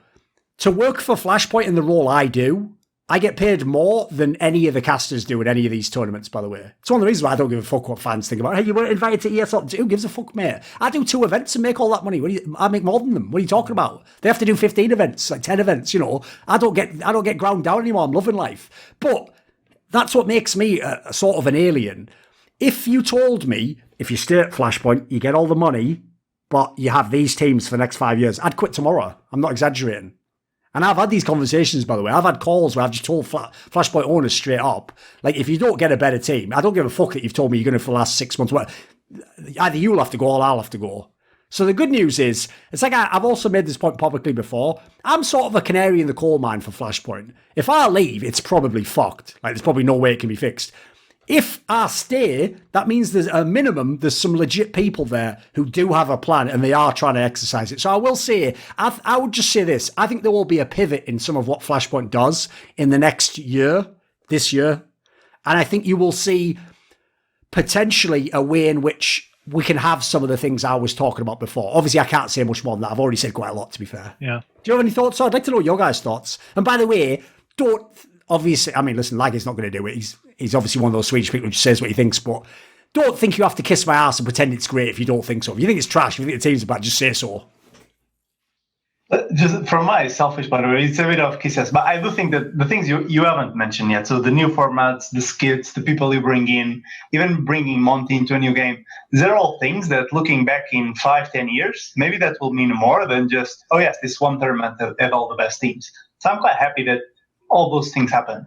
to work for Flashpoint in the role I do, I get paid more than any of the casters do at any of these tournaments, by the way. It's one of the reasons why I don't give a fuck what fans think about it. Hey, you weren't invited to ESL. Who gives a fuck, mate? I do 2 events and make all that money. I make more than them. What are you talking about? They have to do 15 events, like 10 events, you know. I don't get ground down anymore. I'm loving life. But that's what makes me a sort of an alien. If you told me, if you stay at Flashpoint, you get all the money, but you have these teams for the next 5 years, I'd quit tomorrow. I'm not exaggerating. And I've had these conversations, by the way. I've had calls where I've just told Flashpoint owners straight up, like, if you don't get a better team, I don't give a fuck that you've told me you're going to for the last 6 months. Either you'll have to go or I'll have to go. So the good news is, it's like I've also made this point publicly before, I'm sort of a canary in the coal mine for Flashpoint. If I leave, it's probably fucked. Like, there's probably no way it can be fixed. If I stay, that means there's a minimum, there's some legit people there who do have a plan and they are trying to exercise it. So I will say, I would just say this. I think there will be a pivot in some of what Flashpoint does in the next year, this year. And I think you will see potentially a way in which we can have some of the things I was talking about before. Obviously, I can't say much more than that. I've already said quite a lot, to be fair. Yeah. Do you have any thoughts? I'd like to know your guys' thoughts. And by the way, obviously, I mean, listen, Laggy's not going to do it. He's obviously one of those Swedish people who just says what he thinks, but don't think you have to kiss my ass and pretend it's great if you don't think so. If you think it's trash, if you think the team's bad, just say so. Just from my selfish point of view, it's a bit of kisses, but I do think that the things you haven't mentioned yet, so the new formats, the skits, the people you bring in, even bringing Monty into a new game, these are all things that looking back in 5-10 years, maybe that will mean more than just, oh yes, this one tournament had all the best teams. So I'm quite happy that all those things happen.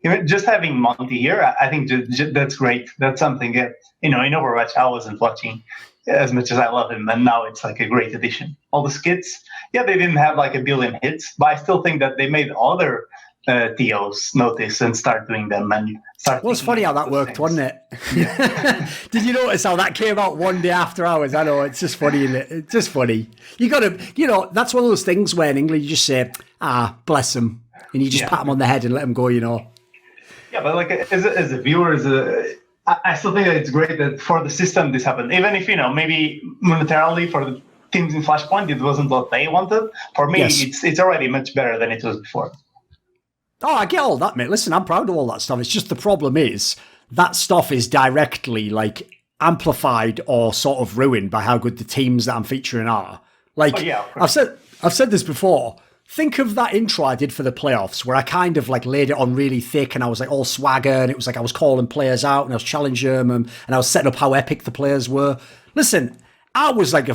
Even just having Monty here, I think that's great. That's something that, in Overwatch, I wasn't watching as much as I love him, and now it's like a great addition. All the skits, yeah, they didn't have like 1 billion hits, but I still think that they made other TOs notice and start doing them and start. Well, it's funny how that worked, wasn't it? Did you notice how that came out one day after hours? I know, it's just funny, isn't it? It's just funny. You got to, that's one of those things where in England you just say, bless them. And you just pat them on the head and let them go, Yeah, but like as a viewer, I still think that it's great that for the system this happened. Even if, maybe monetarily for the teams in Flashpoint, it wasn't what they wanted. For me, yes, it's already much better than it was before. Oh, I get all that, mate. Listen, I'm proud of all that stuff. It's just the problem is that stuff is directly like amplified or sort of ruined by how good the teams that I'm featuring are. Like, I've said this before. Think of that intro I did for the playoffs where I kind of like laid it on really thick and I was like all swagger and it was like I was calling players out and I was challenging them and I was setting up how epic the players were. Listen, I was like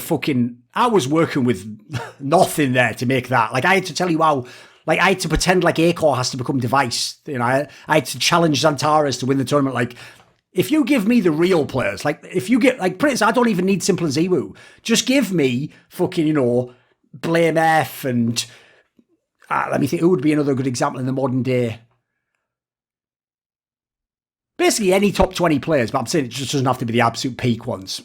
I was working with nothing there to make that. Like I had to tell you how, like I had to pretend like Acor has to become Device. I had to challenge Xantares to win the tournament. Like if you give me the real players, like if you get like Prince, I don't even need Simple and Ziwu. Just give me fucking, Blame F and... let me think, who would be another good example in the modern day? Basically any top 20 players, but I'm saying it just doesn't have to be the absolute peak ones.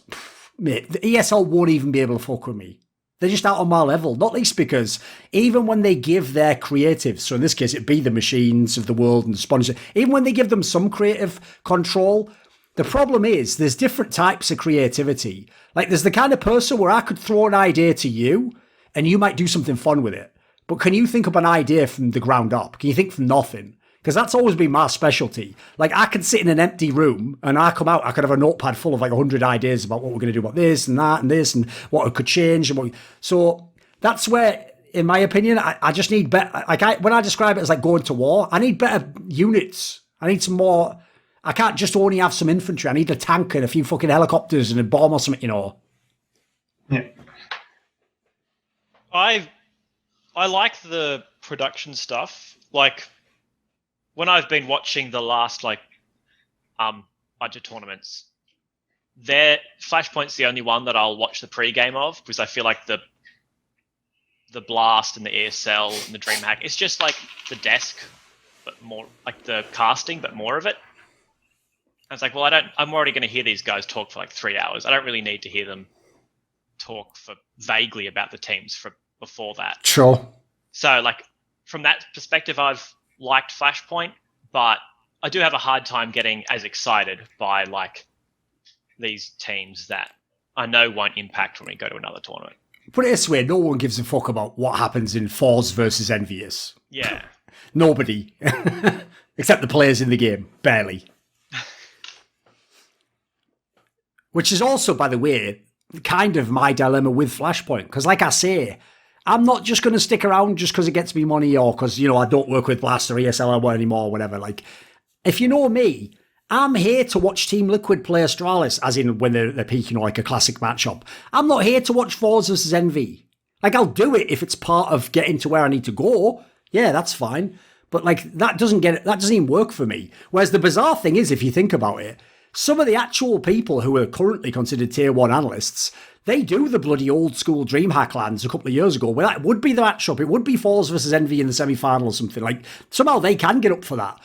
Mate, the ESL won't even be able to fuck with me. They're just out on my level, not least because even when they give their creatives, so in this case it'd be the machines of the world and the sponsors, even when they give them some creative control, the problem is there's different types of creativity. Like there's the kind of person where I could throw an idea to you and you might do something fun with it. But can you think up an idea from the ground up? Can you think from nothing? Because that's always been my specialty. Like I could sit in an empty room and I come out, I could have a notepad full of like 100 ideas about what we're going to do about this and that and this and what it could change. So that's where, in my opinion, I just need better. Like when I describe it as like going to war, I need better units. I need some more. I can't just only have some infantry. I need a tank and a few fucking helicopters and a bomb or something, you know. Yeah. I like the production stuff. Like when I've been watching the last bunch of tournaments, Flashpoint's the only one that I'll watch the pre-game of because I feel like the blast and the ESL and the DreamHack, it's just like the desk, but more like the casting, but more of it. And it's like, well, I'm already going to hear these guys talk for like 3 hours. I don't really need to hear them talk for vaguely about the teams for before that. Sure. So like from that perspective, I've liked Flashpoint, but I do have a hard time getting as excited by like these teams that I know won't impact when we go to another tournament. Put it this way, no one gives a fuck about what happens in FaZe versus Envious. Yeah. Nobody. Except the players in the game. Barely. Which is also, by the way, kind of my dilemma with Flashpoint. Because like I say, I'm not just going to stick around just because it gets me money or because, I don't work with Blast or ESL anymore or whatever. Like, if you know me, I'm here to watch Team Liquid play Astralis, as in when they're peaking, like a classic matchup. I'm not here to watch FaZe versus Envy. Like, I'll do it if it's part of getting to where I need to go. Yeah, that's fine. But like, that doesn't even work for me. Whereas the bizarre thing is, if you think about it, some of the actual people who are currently considered tier 1 analysts, they do the bloody old school DreamHack lands a couple of years ago where that would be the matchup. It would be FaZe versus Envy in the semi-final or something. Like, somehow they can get up for that.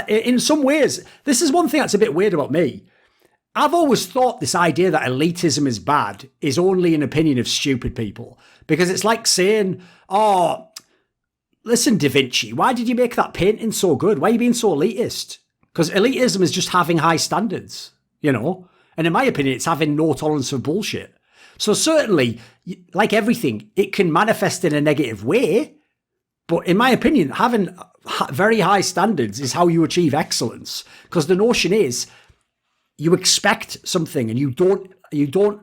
In some ways, this is one thing that's a bit weird about me. I've always thought this idea that elitism is bad is only an opinion of stupid people. Because it's like saying, oh, listen, Da Vinci, why did you make that painting so good? Why are you being so elitist? Because elitism is just having high standards, And in my opinion, it's having no tolerance for bullshit. So certainly, like everything, it can manifest in a negative way. But in my opinion, having very high standards is how you achieve excellence. Because the notion is you expect something and you don't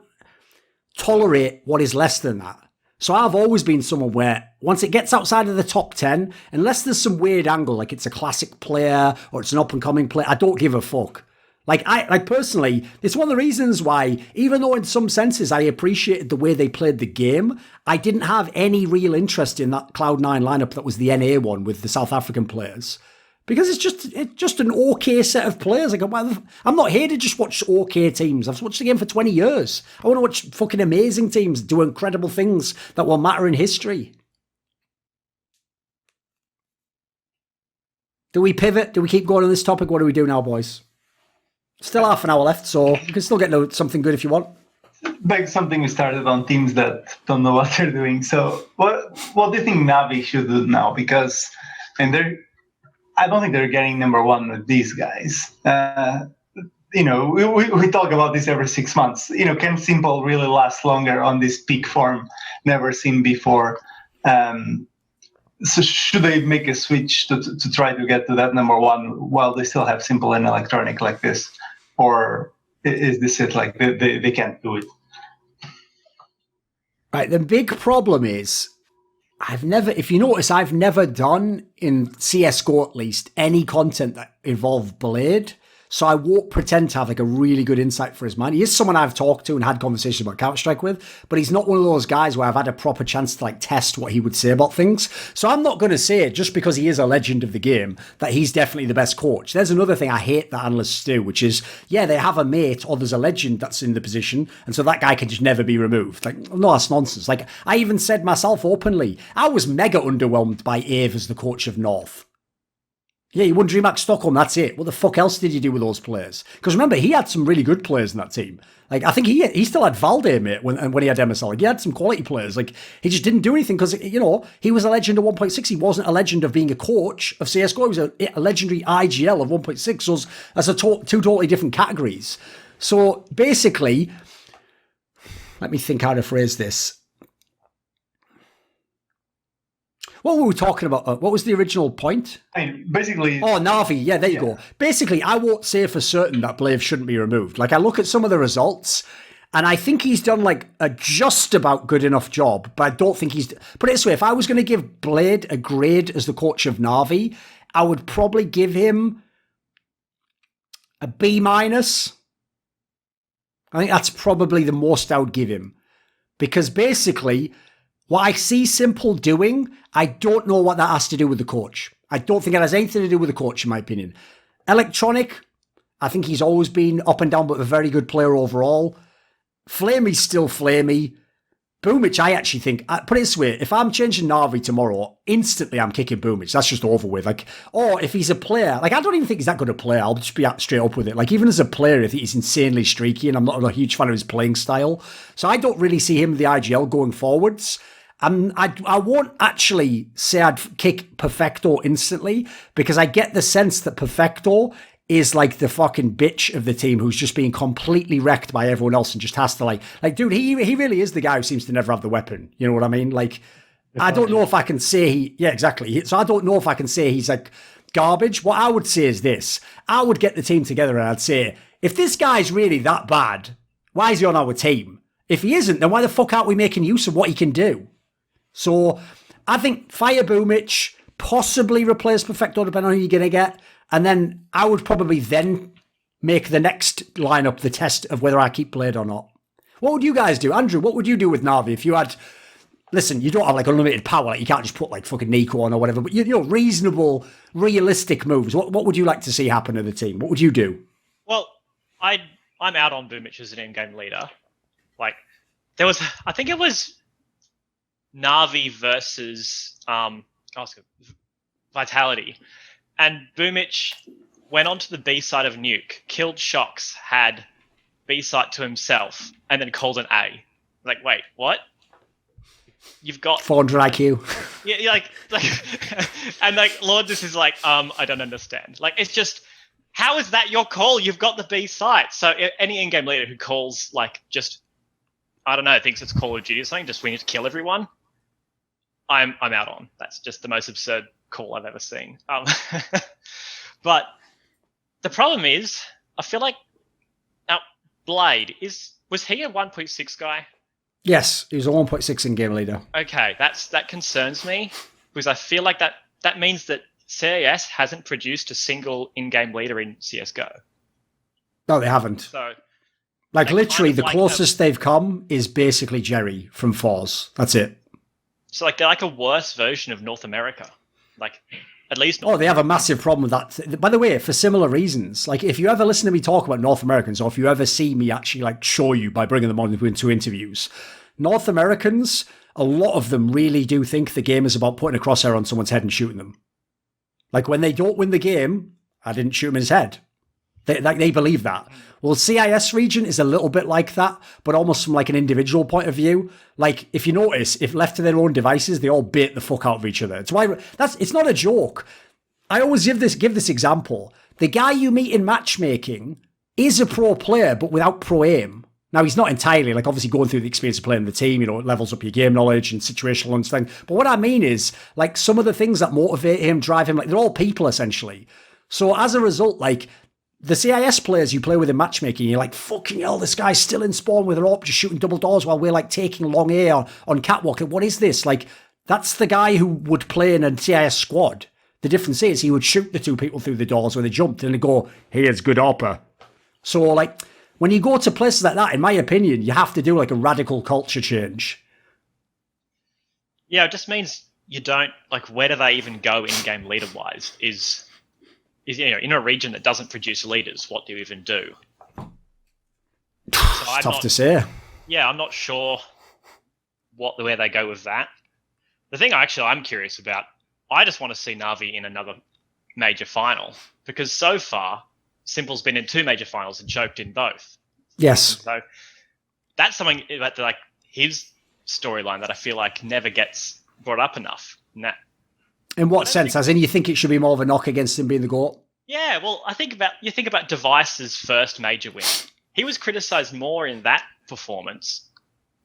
tolerate what is less than that. So I've always been someone where once it gets outside of the top 10, unless there's some weird angle, like it's a classic player or it's an up and coming player, I don't give a fuck. Like personally, it's one of the reasons why, even though in some senses I appreciated the way they played the game, I didn't have any real interest in that Cloud9 lineup that was the NA one with the South African players. Because it's just an okay set of players. Like, I'm not here to just watch okay teams. I've watched the game for 20 years. I want to watch fucking amazing teams do incredible things that will matter in history. Do we pivot? Do we keep going on this topic? What do we do now, boys? Still half an hour left, so you can still get something good if you want. Back to something we started on teams that don't know what they're doing. So what do you think Navi should do now? Because I don't think they're getting number one with these guys. We talk about this every 6 months. Can Simple really last longer on this peak form never seen before? So should they make a switch to try to get to that number one while they still have Simple and Electronic like this? Or is this it, like they can't do it? Right, the big problem is if you notice, I've never done, in CSGO at least, any content that involved Blade. So I won't pretend to have like a really good insight for his mind. He is someone I've talked to and had conversations about Counter-Strike with, but he's not one of those guys where I've had a proper chance to like test what he would say about things. So I'm not going to say, just because he is a legend of the game, that he's definitely the best coach. There's another thing I hate that analysts do, which is, yeah, they have a mate or there's a legend that's in the position, and so that guy can just never be removed. Like, no, that's nonsense. Like, I even said myself openly, I was mega underwhelmed by Ave as the coach of North. Yeah, you won DreamHack Stockholm, that's it. What the fuck else did you do with those players? Because remember, he had some really good players in that team. Like, I think he still had Valde, mate, when he had MSL. Like, he had some quality players. Like, he just didn't do anything because, he was a legend of 1.6. He wasn't a legend of being a coach of CSGO. He was a legendary IGL of 1.6. So that's two totally different categories. So basically, let me think how to phrase this. What were we talking about? What was the original point? Basically... Oh, Navi. Yeah, there you go. Basically, I won't say for certain that Blade shouldn't be removed. Like, I look at some of the results, and I think he's done, like, a just about good enough job, but I don't think he's... Put it this way, if I was going to give Blade a grade as the coach of Navi, I would probably give him a B minus. I think that's probably the most I would give him. Because basically, what I see Simple doing, I don't know what that has to do with the coach. I don't think it has anything to do with the coach, in my opinion. Electronic, I think he's always been up and down, but a very good player overall. Flamie's still Flamie. Boomich, I actually think, put it this way, if I'm changing Navi tomorrow, instantly I'm kicking Boomich. That's just over with. Like, or if he's a player, like, I don't even think he's that good a player. I'll just be straight up with it. Like, even as a player, I think he's insanely streaky, and I'm not a huge fan of his playing style. So I don't really see him in the IGL going forwards. I won't actually say I'd kick Perfecto instantly, because I get the sense that Perfecto is like the fucking bitch of the team who's just being completely wrecked by everyone else and just has to like dude, he really is the guy who seems to never have the weapon. You know what I mean? Like, I don't know if I can say yeah, exactly. So I don't know if I can say he's like garbage. What I would say is this. I would get the team together and I'd say, if this guy's really that bad, why is he on our team? If he isn't, then why the fuck aren't we making use of what he can do? So I think fire Boomich, possibly replace Perfecto depending on who you're going to get. And then I would probably then make the next lineup the test of whether I keep Blade or not. What would you guys do? Andrew, what would you do with Navi if you had... Listen, you don't have like unlimited power. Like, you can't just put like fucking Niko on or whatever. But you know, reasonable, realistic moves. What would you like to see happen to the team? What would you do? Well, I'm out on Boomich as an in-game leader. Like, there was... I think it was Navi versus Vitality. And Boomich went onto the B side of Nuke, killed Shocks, had B site to himself, and then called an A. Like, wait, what? You've got 400 IQ. Yeah, like, and like Lourdes is like, I don't understand. Like, it's just, how is that your call? You've got the B site. So any in-game leader who calls like just, I don't know, thinks it's Call of Duty or something, just we need to kill everyone, I'm out on. That's just the most absurd call I've ever seen. But the problem is, I feel like now Blade was he a 1.6 guy? Yes, he was a 1.6 in-game leader. Okay, that concerns me, because I feel like that means that CIS hasn't produced a single in-game leader in CS:GO. No, they haven't. So, like literally, the like closest they've come is basically Jerry from FaZe. That's it. So like they're like a worse version of North America. Like, at least... Oh, they have a massive problem with that. By the way, for similar reasons. Like, if you ever listen to me talk about North Americans, or if you ever see me actually, like, show you by bringing them on into interviews, North Americans, a lot of them really do think the game is about putting a crosshair on someone's head and shooting them. Like, when they don't win the game, I didn't shoot him in his head. They believe that. Well, CIS region is a little bit like that, but almost from like an individual point of view. Like, if you notice, if left to their own devices, they all bait the fuck out of each other. It's why it's not a joke. I always give this example. The guy you meet in matchmaking is a pro player, but without pro aim. Now, he's not entirely, like, obviously going through the experience of playing the team, you know, it levels up your game knowledge and situational understanding. But what I mean is, like, some of the things that motivate him, drive him, like, they're all people, essentially. So as a result, like, the CIS players you play with in matchmaking, you're like, fucking hell, this guy's still in spawn with an AWP just shooting double doors while we're like taking long A on catwalk. What is this? Like, that's the guy who would play in a CIS squad. The difference is he would shoot the two people through the doors when they jumped and they go, here's good AWPer. So, like, when you go to places like that, in my opinion, you have to do like a radical culture change. Yeah, it just means you don't, like, where do they even go in-game leader-wise is, you know, in a region that doesn't produce leaders, what do you even do? It's tough to say. Yeah, I'm not sure where they go with that. The thing I'm curious about, I just want to see Navi in another major final, because so far, Simple's been in 2 major finals and choked in both. Yes. And so that's something that, like, his storyline that I feel like never gets brought up enough. In what sense? As in, you think it should be more of a knock against him being the GOAT? Yeah, well, you think about Device's first major win. He was criticised more in that performance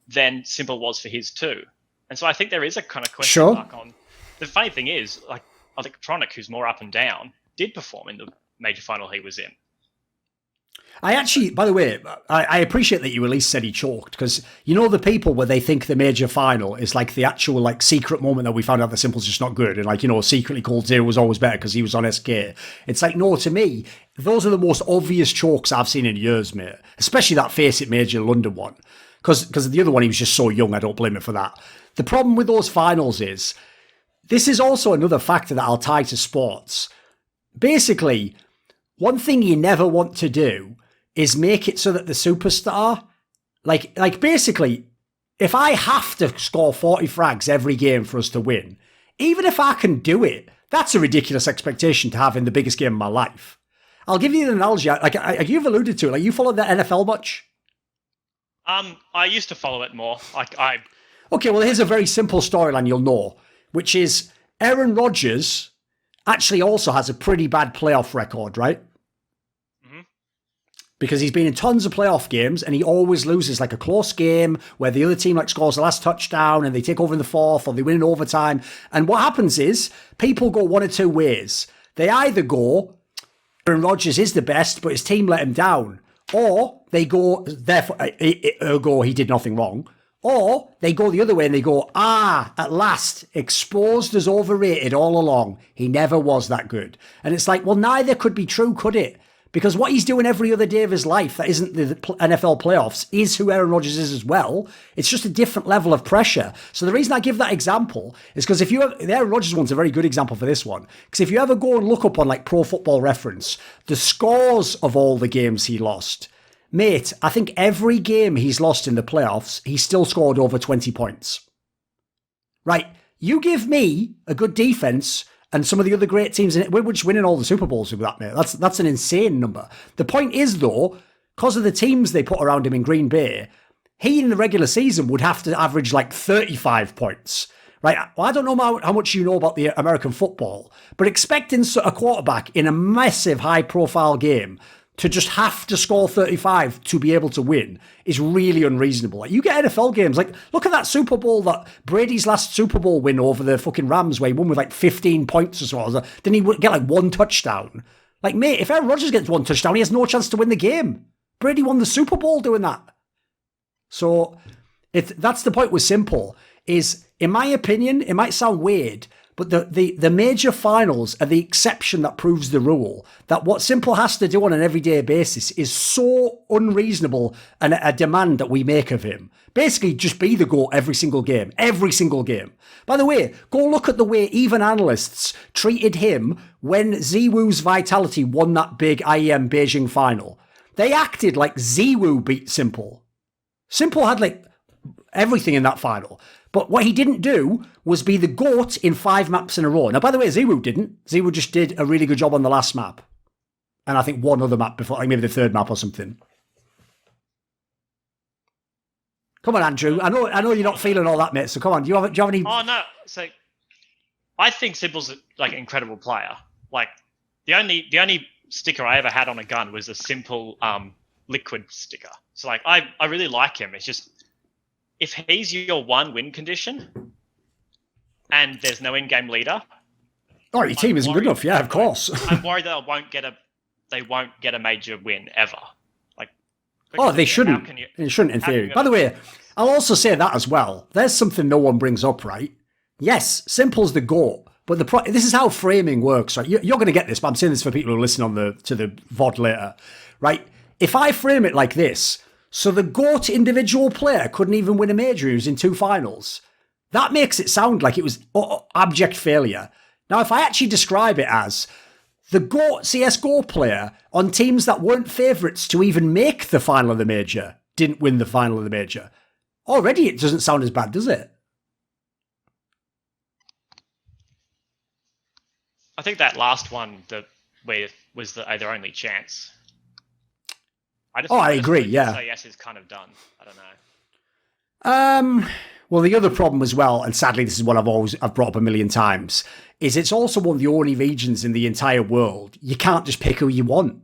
than Simple was for his too. And so I think there is a kind of question mark on... The funny thing is, like, Electronic, who's more up and down, did perform in the major final he was in. I actually, by the way, I appreciate that you at least said he choked, because you know the people where they think the major final is like the actual like secret moment that we found out that Simple's just not good, and like, you know, secretly called Zero was always better because he was on SK. It's like, no, to me, those are the most obvious chokes I've seen in years, mate. Especially that Face It Major London one, because the other one he was just so young. I don't blame him for that. The problem with those finals is this is also another factor that I'll tie to sports. Basically, one thing you never want to do is make it so that the superstar, like basically, if I have to score 40 frags every game for us to win, even if I can do it, that's a ridiculous expectation to have in the biggest game of my life. I'll give you an analogy. Like you've alluded to it. Like, you follow the NFL much? I used to follow it more. Okay, well, here's a very simple storyline you'll know, which is Aaron Rodgers actually also has a pretty bad playoff record, right? Because he's been in tons of playoff games and he always loses like a close game where the other team like scores the last touchdown and they take over in the fourth, or they win in overtime. And what happens is people go one of two ways. They either go, Aaron Rodgers is the best, but his team let him down. Or they go, therefore, ergo, he did nothing wrong. Or they go the other way and they go, at last, exposed as overrated all along. He never was that good. And it's like, well, neither could be true, could it? Because what he's doing every other day of his life that isn't the NFL playoffs is who Aaron Rodgers is as well. It's just a different level of pressure. So the reason I give that example is because the Aaron Rodgers one's a very good example for this one. Because if you ever go and look up on like Pro Football Reference, the scores of all the games he lost, mate, I think every game he's lost in the playoffs, he still scored over 20 points. Right, you give me a good defense and some of the other great teams in it, we're just winning all the Super Bowls with that, mate. That's an insane number. The point is, though, because of the teams they put around him in Green Bay, he in the regular season would have to average like 35 points. Right? Well, I don't know how much you know about the American football, but expecting a quarterback in a massive high-profile game to just have to score 35 to be able to win is really unreasonable. Like, you get NFL games, like, look at that Super Bowl, that Brady's last Super Bowl win over the fucking Rams, where he won with like 15 points or so. Didn't he get like one touchdown? Like, mate, if Aaron Rodgers gets one touchdown, he has no chance to win the game. Brady won the Super Bowl doing that. So that's the point with Simple, is, in my opinion, it might sound weird, but the major finals are the exception that proves the rule. That what Simple has to do on an everyday basis is so unreasonable, and a demand that we make of him. Basically, just be the GOAT every single game. Every single game. By the way, go look at the way even analysts treated him when Ziwoo's Vitality won that big IEM Beijing final. They acted like Ziwoo beat Simple. Simple had like everything in that final. But what he didn't do was be the GOAT in 5 maps in a row. Now, by the way, Ziwoo didn't. Ziwoo just did a really good job on the last map. And I think one other map before, like maybe the third map or something. Come on, Andrew. I know you're not feeling all that, mate. So come on. Do you have any? Oh no. So I think Simple's like an incredible player. Like the only sticker I ever had on a gun was a Simple liquid sticker. So like I really like him. It's just, if he's your one win condition and there's no in-game leader, your team isn't good enough. Yeah, of course. I'm worried that they won't get a major win ever. Like, they shouldn't. They shouldn't in theory. By the way, I'll also say that as well. There's something no one brings up, right? Yes, Simple's the GOAT, but this is how framing works, right? You're going to get this, but I'm saying this for people who listen to the VOD later, right? If I frame it like this, so the GOAT individual player couldn't even win a major, he was in 2 finals. That makes it sound like it was abject failure. Now, if I actually describe it as the GOAT CSGO player on teams that weren't favourites to even make the final of the major didn't win the final of the major, already it doesn't sound as bad, does it? I think that last one was their only chance. I agree. Yeah. So yes, is kind of done. I don't know. Well, the other problem as well, and sadly this is what I've brought up a million times, is it's also one of the only regions in the entire world you can't just pick who you want.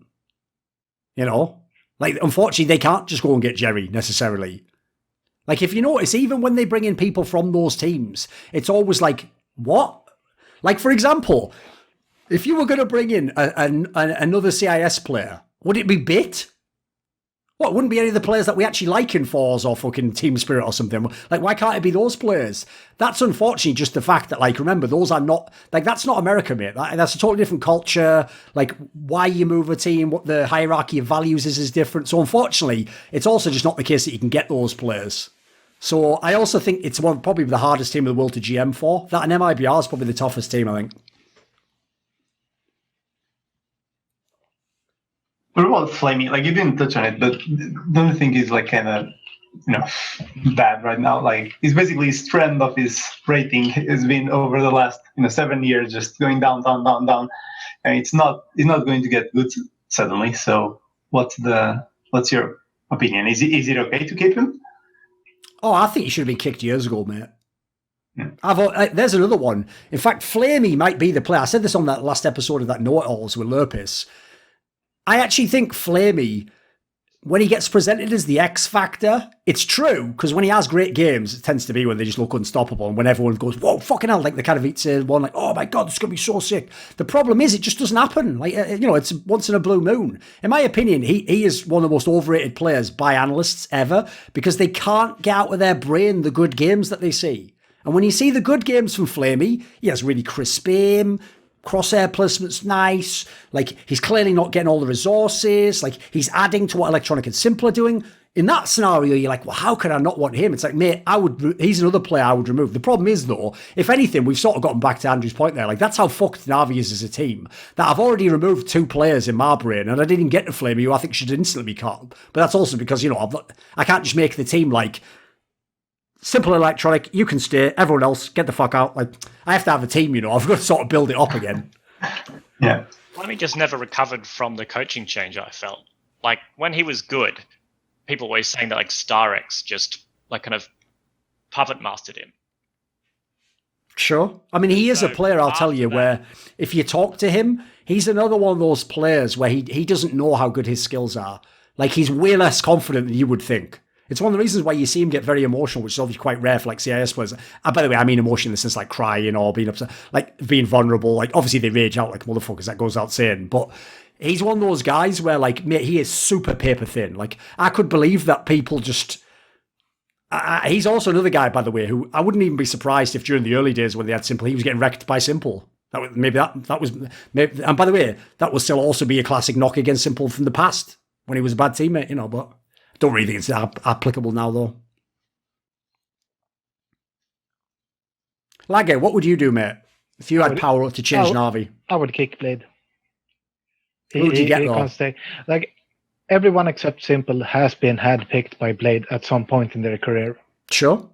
You know, like unfortunately they can't just go and get Jerry necessarily. Like if you notice, even when they bring in people from those teams, it's always like, what? Like for example, if you were going to bring in another CIS player, would it be Bit? What, wouldn't be any of the players that we actually like in FaZe or fucking Team Spirit or something? Like, why can't it be those players? That's unfortunately just the fact that, like, remember, those are not, like, that's not America, mate. That's a totally different culture. Like, why you move a team, what the hierarchy of values is different. So, unfortunately, it's also just not the case that you can get those players. So, I also think it's probably the hardest team in the world to GM for. That and MIBR is probably the toughest team, I think. What about Flamie? Like, you didn't touch on it, but don't you think he's like kind of, bad right now? Like, he's basically his trend of his rating has been over the last 7 years just going down, and it's not going to get good suddenly. So, what's your opinion? Is it okay to keep him? Oh, I think he should have been kicked years ago, mate. There's another one. In fact, Flamie might be the player. I said this on that last episode of that Know-It-Alls with Lurpis. I actually think Flamie, when he gets presented as the X factor, it's true, because when he has great games, it tends to be when they just look unstoppable, and when everyone goes, whoa, fucking hell, like the Katowice one, like, oh my God, this is going to be so sick. The problem is, it just doesn't happen. Like, it's once in a blue moon. In my opinion, he is one of the most overrated players by analysts ever, because they can't get out of their brain the good games that they see. And when you see the good games from Flamie, he has really crisp aim, crosshair placement's nice, like he's clearly not getting all the resources, like he's adding to what Electronic and Simple are doing. In that scenario, you're like, well, how could I not want him? It's like, mate, he's another player I would remove. The problem is, though, if anything, we've sort of gotten back to Andrew's point there, like that's how fucked Navi is as a team, that I've already removed 2 players in my brain, and I didn't get to Flamie, who I think should instantly be cut. But that's also because, I can't just make the team like, Simple Electronic, you can stay. Everyone else, get the fuck out. Like, I have to have a team, I've got to sort of build it up again. Yeah. Flamie just never recovered from the coaching change, I felt. Like, when he was good, people were always saying that, like, StarX just, like, kind of puppet mastered him. Sure. I mean, he is a player, I'll tell you, where if you talk to him, he's another one of those players where he doesn't know how good his skills are. Like, he's way less confident than you would think. It's one of the reasons why you see him get very emotional, which is obviously quite rare for like CIS players. And by the way, I mean emotion in the sense like crying or being upset, like being vulnerable. Like obviously they rage out like motherfuckers, that goes out saying. But he's one of those guys where like, mate, he is super paper thin. Like I could believe that people just... he's also another guy, by the way, who I wouldn't even be surprised if during the early days when they had Simple, he was getting wrecked by Simple. That was... And by the way, that will still also be a classic knock against Simple from the past when he was a bad teammate, but... Don't really think it's applicable now, though. Lagge, what would you do, mate, if you had power to change Navi? I would kick Blade. Who would you get, though? Can't stay. Like, everyone except Simple has been handpicked by Blade at some point in their career. Sure.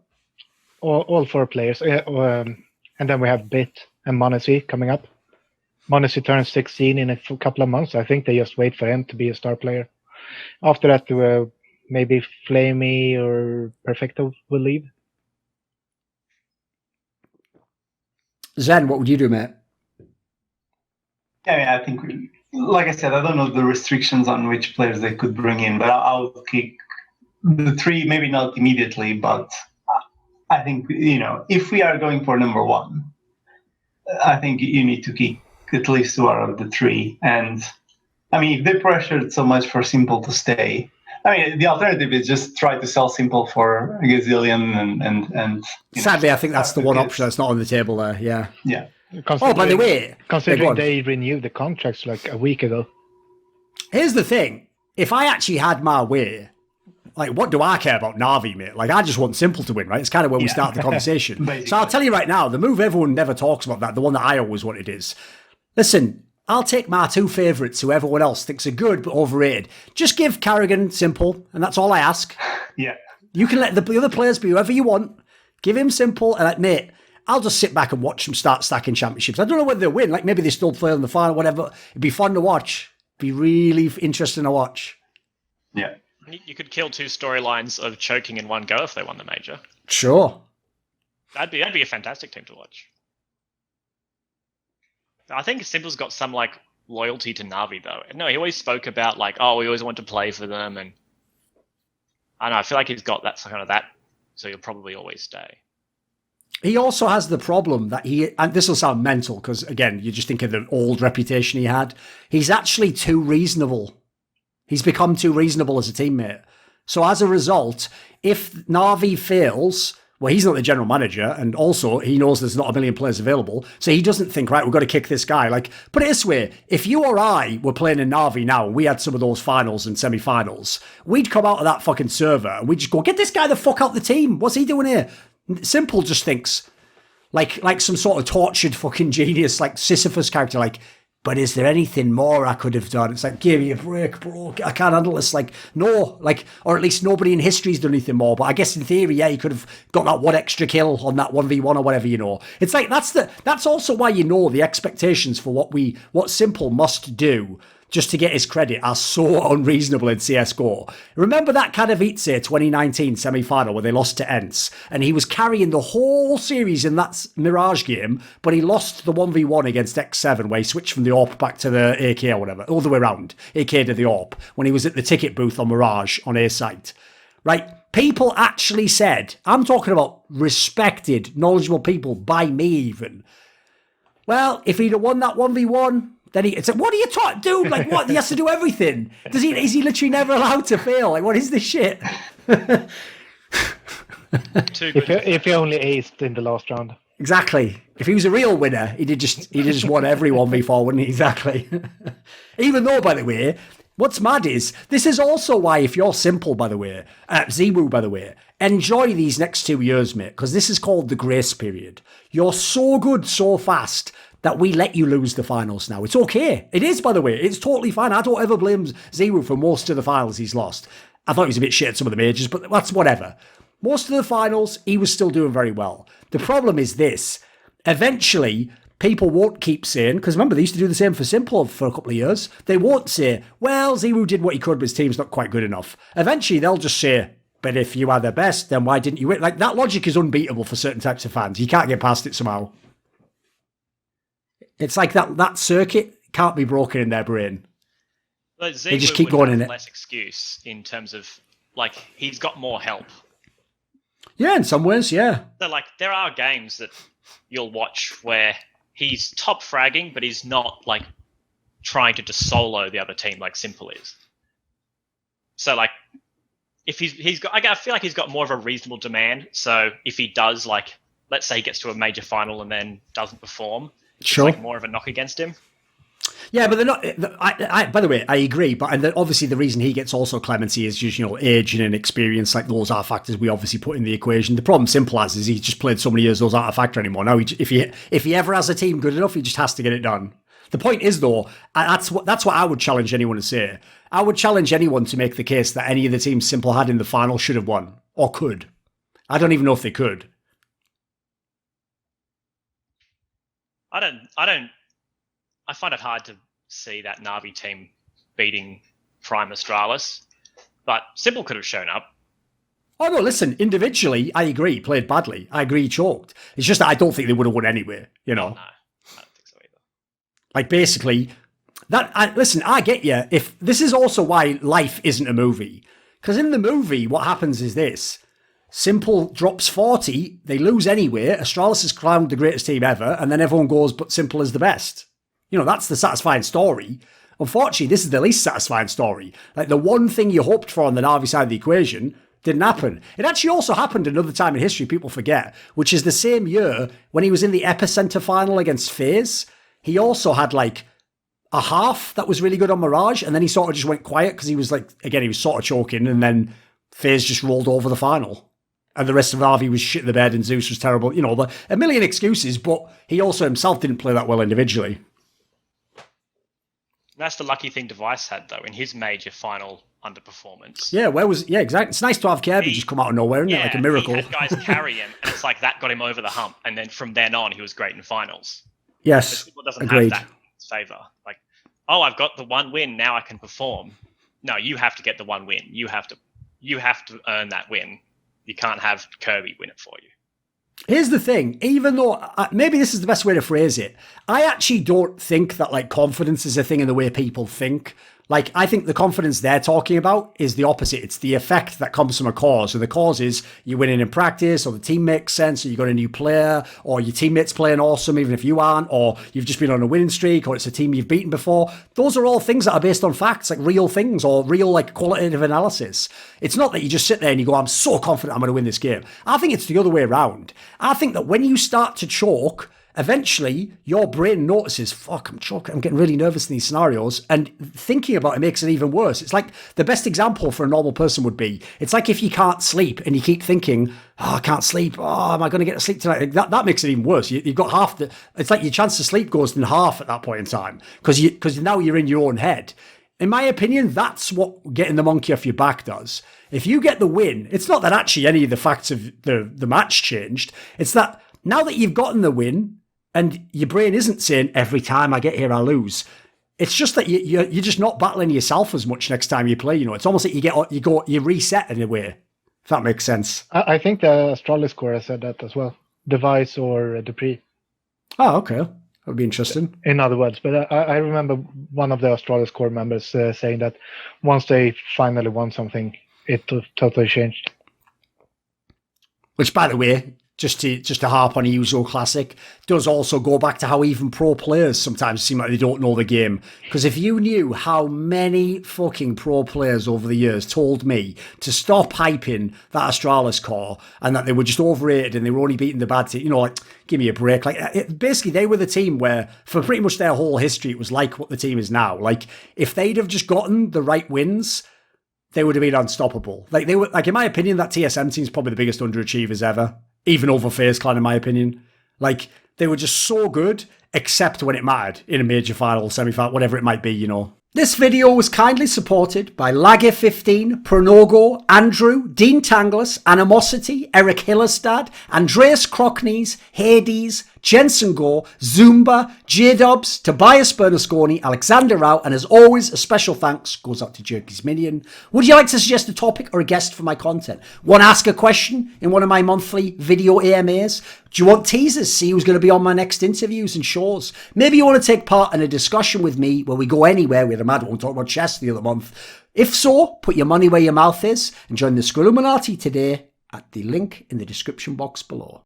All 4 players. And then we have Bit and Monacy coming up. Monacy turns 16 in a couple of months. I think they just wait for him to be a star player. After that, maybe Flamie or Perfecto will leave. Zen, what would you do, mate? Yeah, I mean, I think, like I said, I don't know the restrictions on which players they could bring in, but I'll kick the 3, maybe not immediately, but I think, if we are going for number 1, I think you need to kick at least 2 out of the 3. And, I mean, if they pressured so much for Simple to stay, I mean, the alternative is just try to sell Simple for a gazillion and sadly, I think that's the one option that's not on the table there. Yeah. Yeah. Oh, by the way, considering they renewed the contracts like a week ago. Here's the thing: if I actually had my way, like, what do I care about Navi, mate? Like, I just want Simple to win, right? It's kind of where we start the conversation. So I'll tell you right now, the move everyone never talks about, the one that I always wanted is, listen. I'll take my 2 favourites who everyone else thinks are good but overrated. Just give Kerrigan Simple, and that's all I ask. Yeah. You can let the other players be whoever you want. Give him Simple, and like, mate, I'll just sit back and watch them start stacking championships. I don't know whether they'll win. Like, maybe they still play in the final, whatever. It'd be fun to watch. Be really interesting to watch. Yeah. You could kill 2 storylines of choking in one go if they won the major. Sure. That'd be a fantastic team to watch. I think Simple's got some like loyalty to Navi though. No, he always spoke about like, oh, we always want to play for them, and I don't know. I feel like he's got that kind of that, so he'll probably always stay. He also has the problem that and this will sound mental because again, you just think of the old reputation he had. He's actually too reasonable. He's become too reasonable as a teammate. So as a result, if Navi fails, well, he's not the general manager, and also he knows there's not a million players available, so he doesn't think, right, we've got to kick this guy. Like, put it this way, if you or I were playing in Navi now, and we had some of those finals and semi-finals, we'd come out of that fucking server, and we'd just go, get this guy the fuck out the team. What's he doing here? Simple just thinks, like some sort of tortured fucking genius, like Sisyphus character, like, but is there anything more I could have done? It's like, give me a break, bro. I can't handle this. Like, no, like, or at least nobody in history's done anything more. But I guess in theory, yeah, you could have got that one extra kill on that 1v1 or whatever, you know. It's like, that's also why, you know, the expectations for what Simple must do just to get his credit are so unreasonable in CSGO. Remember that Katowice 2019 semi-final where they lost to Ents, and he was carrying the whole series in that Mirage game, but he lost the 1v1 against X7 where he switched from the AWP back to the AK or whatever, all the way around, AK to the AWP, when he was at the ticket booth on Mirage on A site. Right? People actually said, I'm talking about respected, knowledgeable people, by me even, well, if he'd have won that 1v1, then it's like, what are you taught, dude? Like, what? He has to do everything. Is he literally never allowed to fail? Like, what is this shit? If he only aced in the last round. Exactly. If he was a real winner, he'd have just won every 1v4, wouldn't he? Exactly. Even though, by the way, what's mad is, this is also why, if you're Simple, by the way, Ziwu, by the way, enjoy these next 2 years, mate, because this is called the grace period. You're so good so fast that we let you lose the finals now. It's okay. It is, by the way. It's totally fine. I don't ever blame Ziwu for most of the finals he's lost. I thought he was a bit shit at some of the majors, but that's whatever. Most of the finals, he was still doing very well. The problem is this. Eventually, people won't keep saying, because remember, they used to do the same for Simple for a couple of years. They won't say, well, Ziwu did what he could, but his team's not quite good enough. Eventually, they'll just say, but if you are the best, then why didn't you win? Like, that logic is unbeatable for certain types of fans. You can't get past it somehow. It's like that circuit can't be broken in their brain. They just keep going in it. Less excuse in terms of, like, he's got more help. Yeah, in some ways, yeah. So, like, there are games that you'll watch where he's top fragging, but he's not, like, trying to just solo the other team like Simple is. So, like, if he's got, I feel like he's got more of a reasonable demand. So if he does, like, let's say he gets to a major final and then doesn't perform, sure, it's like more of a knock against him. Yeah, but they're not. By the way, I agree. But obviously, the reason he gets also clemency is just, you know, age and inexperience. Like, those are factors we obviously put in the equation. The problem Simple has is he's just played so many years; those aren't a factor anymore. Now, if he ever has a team good enough, he just has to get it done. The point is, though, that's what I would challenge anyone to say. I would challenge anyone to make the case that any of the teams Simple had in the final should have won or could. I don't even know if they could. I find it hard to see that Navi team beating Prime Astralis, but Simple could have shown up. Oh no, listen, individually, I agree, played badly. I agree, he choked. It's just that I don't think they would have won anyway, you know. No, I don't think so either. Like, basically, listen, I get you. If this is also why life isn't a movie. Because in the movie, what happens is this. Simple drops 40, they lose anyway, Astralis is crowned the greatest team ever, and then everyone goes, but Simple is the best. You know, that's the satisfying story. Unfortunately, this is the least satisfying story. Like, the one thing you hoped for on the Navi side of the equation didn't happen. It actually also happened another time in history people forget, which is the same year when he was in the Epicenter final against FaZe. He also had, like, a half that was really good on Mirage, and then he sort of just went quiet because he was, like, again, he was sort of choking, and then FaZe just rolled over the final. And the rest of Navi was shit in the bed, and Zeus was terrible. You know, a million excuses, but he also himself didn't play that well individually. That's the lucky thing Device had, though, in his major final underperformance. Yeah, exactly. It's nice to have Kirby just come out of nowhere, isn't it? Like a miracle. He had guys carry him, and it's like that got him over the hump. And then from then on, he was great in finals. Yes, but people doesn't agreed. have that in his favour. Like, oh, I've got the one win, now I can perform. No, you have to get the one win. You have to earn that win. You can't have Kirby win it for you. Here's the thing, even though, maybe this is the best way to phrase it, I actually don't think that, like, confidence is a thing in the way people think. Like, I think the confidence they're talking about is the opposite. It's the effect that comes from a cause. So the cause is you winning in practice, or the team makes sense, or you got a new player, or your teammates playing awesome even if you aren't, or you've just been on a winning streak, or it's a team you've beaten before. Those are all things that are based on facts, like real things, or real like qualitative analysis. It's not that you just sit there and you go, I'm so confident I'm going to win this game. I think it's the other way around. I think that when you start to choke, eventually your brain notices, fuck, I'm choking, I'm getting really nervous in these scenarios, and thinking about it makes it even worse. It's like the best example for a normal person would be, it's like if you can't sleep and you keep thinking, oh, I can't sleep, oh, am I going to get to sleep tonight? That makes it even worse. You've got half the, it's like your chance to sleep goes in half at that point in time, because now you're in your own head. In my opinion, that's what getting the monkey off your back does. If you get the win, it's not that actually any of the facts of the match changed. It's that now that you've gotten the win, and your brain isn't saying, every time I get here, I lose. It's just that you're just not battling yourself as much next time you play. You know, it's almost like you reset in a way, if that makes sense. I think the Astralis core has said that as well. Device or Dupree. Oh, okay. That would be interesting. In other words, but I remember one of the Astralis core members saying that once they finally won something, it totally changed. Which, by the way, just to harp on a usual classic, does also go back to how even pro players sometimes seem like they don't know the game. Because if you knew how many fucking pro players over the years told me to stop hyping that Astralis core and that they were just overrated and they were only beating the bad team, you know, like, give me a break. Like, basically, they were the team where, for pretty much their whole history, it was like what the team is now. Like, if they'd have just gotten the right wins, they would have been unstoppable. Like, they were, like, in my opinion, that TSM team is probably the biggest underachievers ever. Even over FaZe Clan, in my opinion. Like, they were just so good, except when it mattered, in a major final, semi-final, whatever it might be, you know. This video was kindly supported by Lagger15, Pronogo, Andrew, Dean Tanglis, Animosity, ErikHillestad, Andreas Kroknes, Hades, Jensen Goh, Zoomba, JDubs, Tobias Bernasconi, Alexander Rao, and as always, a special thanks goes out to Jerky's Minion. Would you like to suggest a topic or a guest for my content? Want to ask a question in one of my monthly video AMAs? Do you want teasers? See who's going to be on my next interviews and shows? Maybe you want to take part in a discussion with me where we go anywhere. We had a mad one talk about chess the other month. If so, put your money where your mouth is and join the Skruilluminati today at the link in the description box below.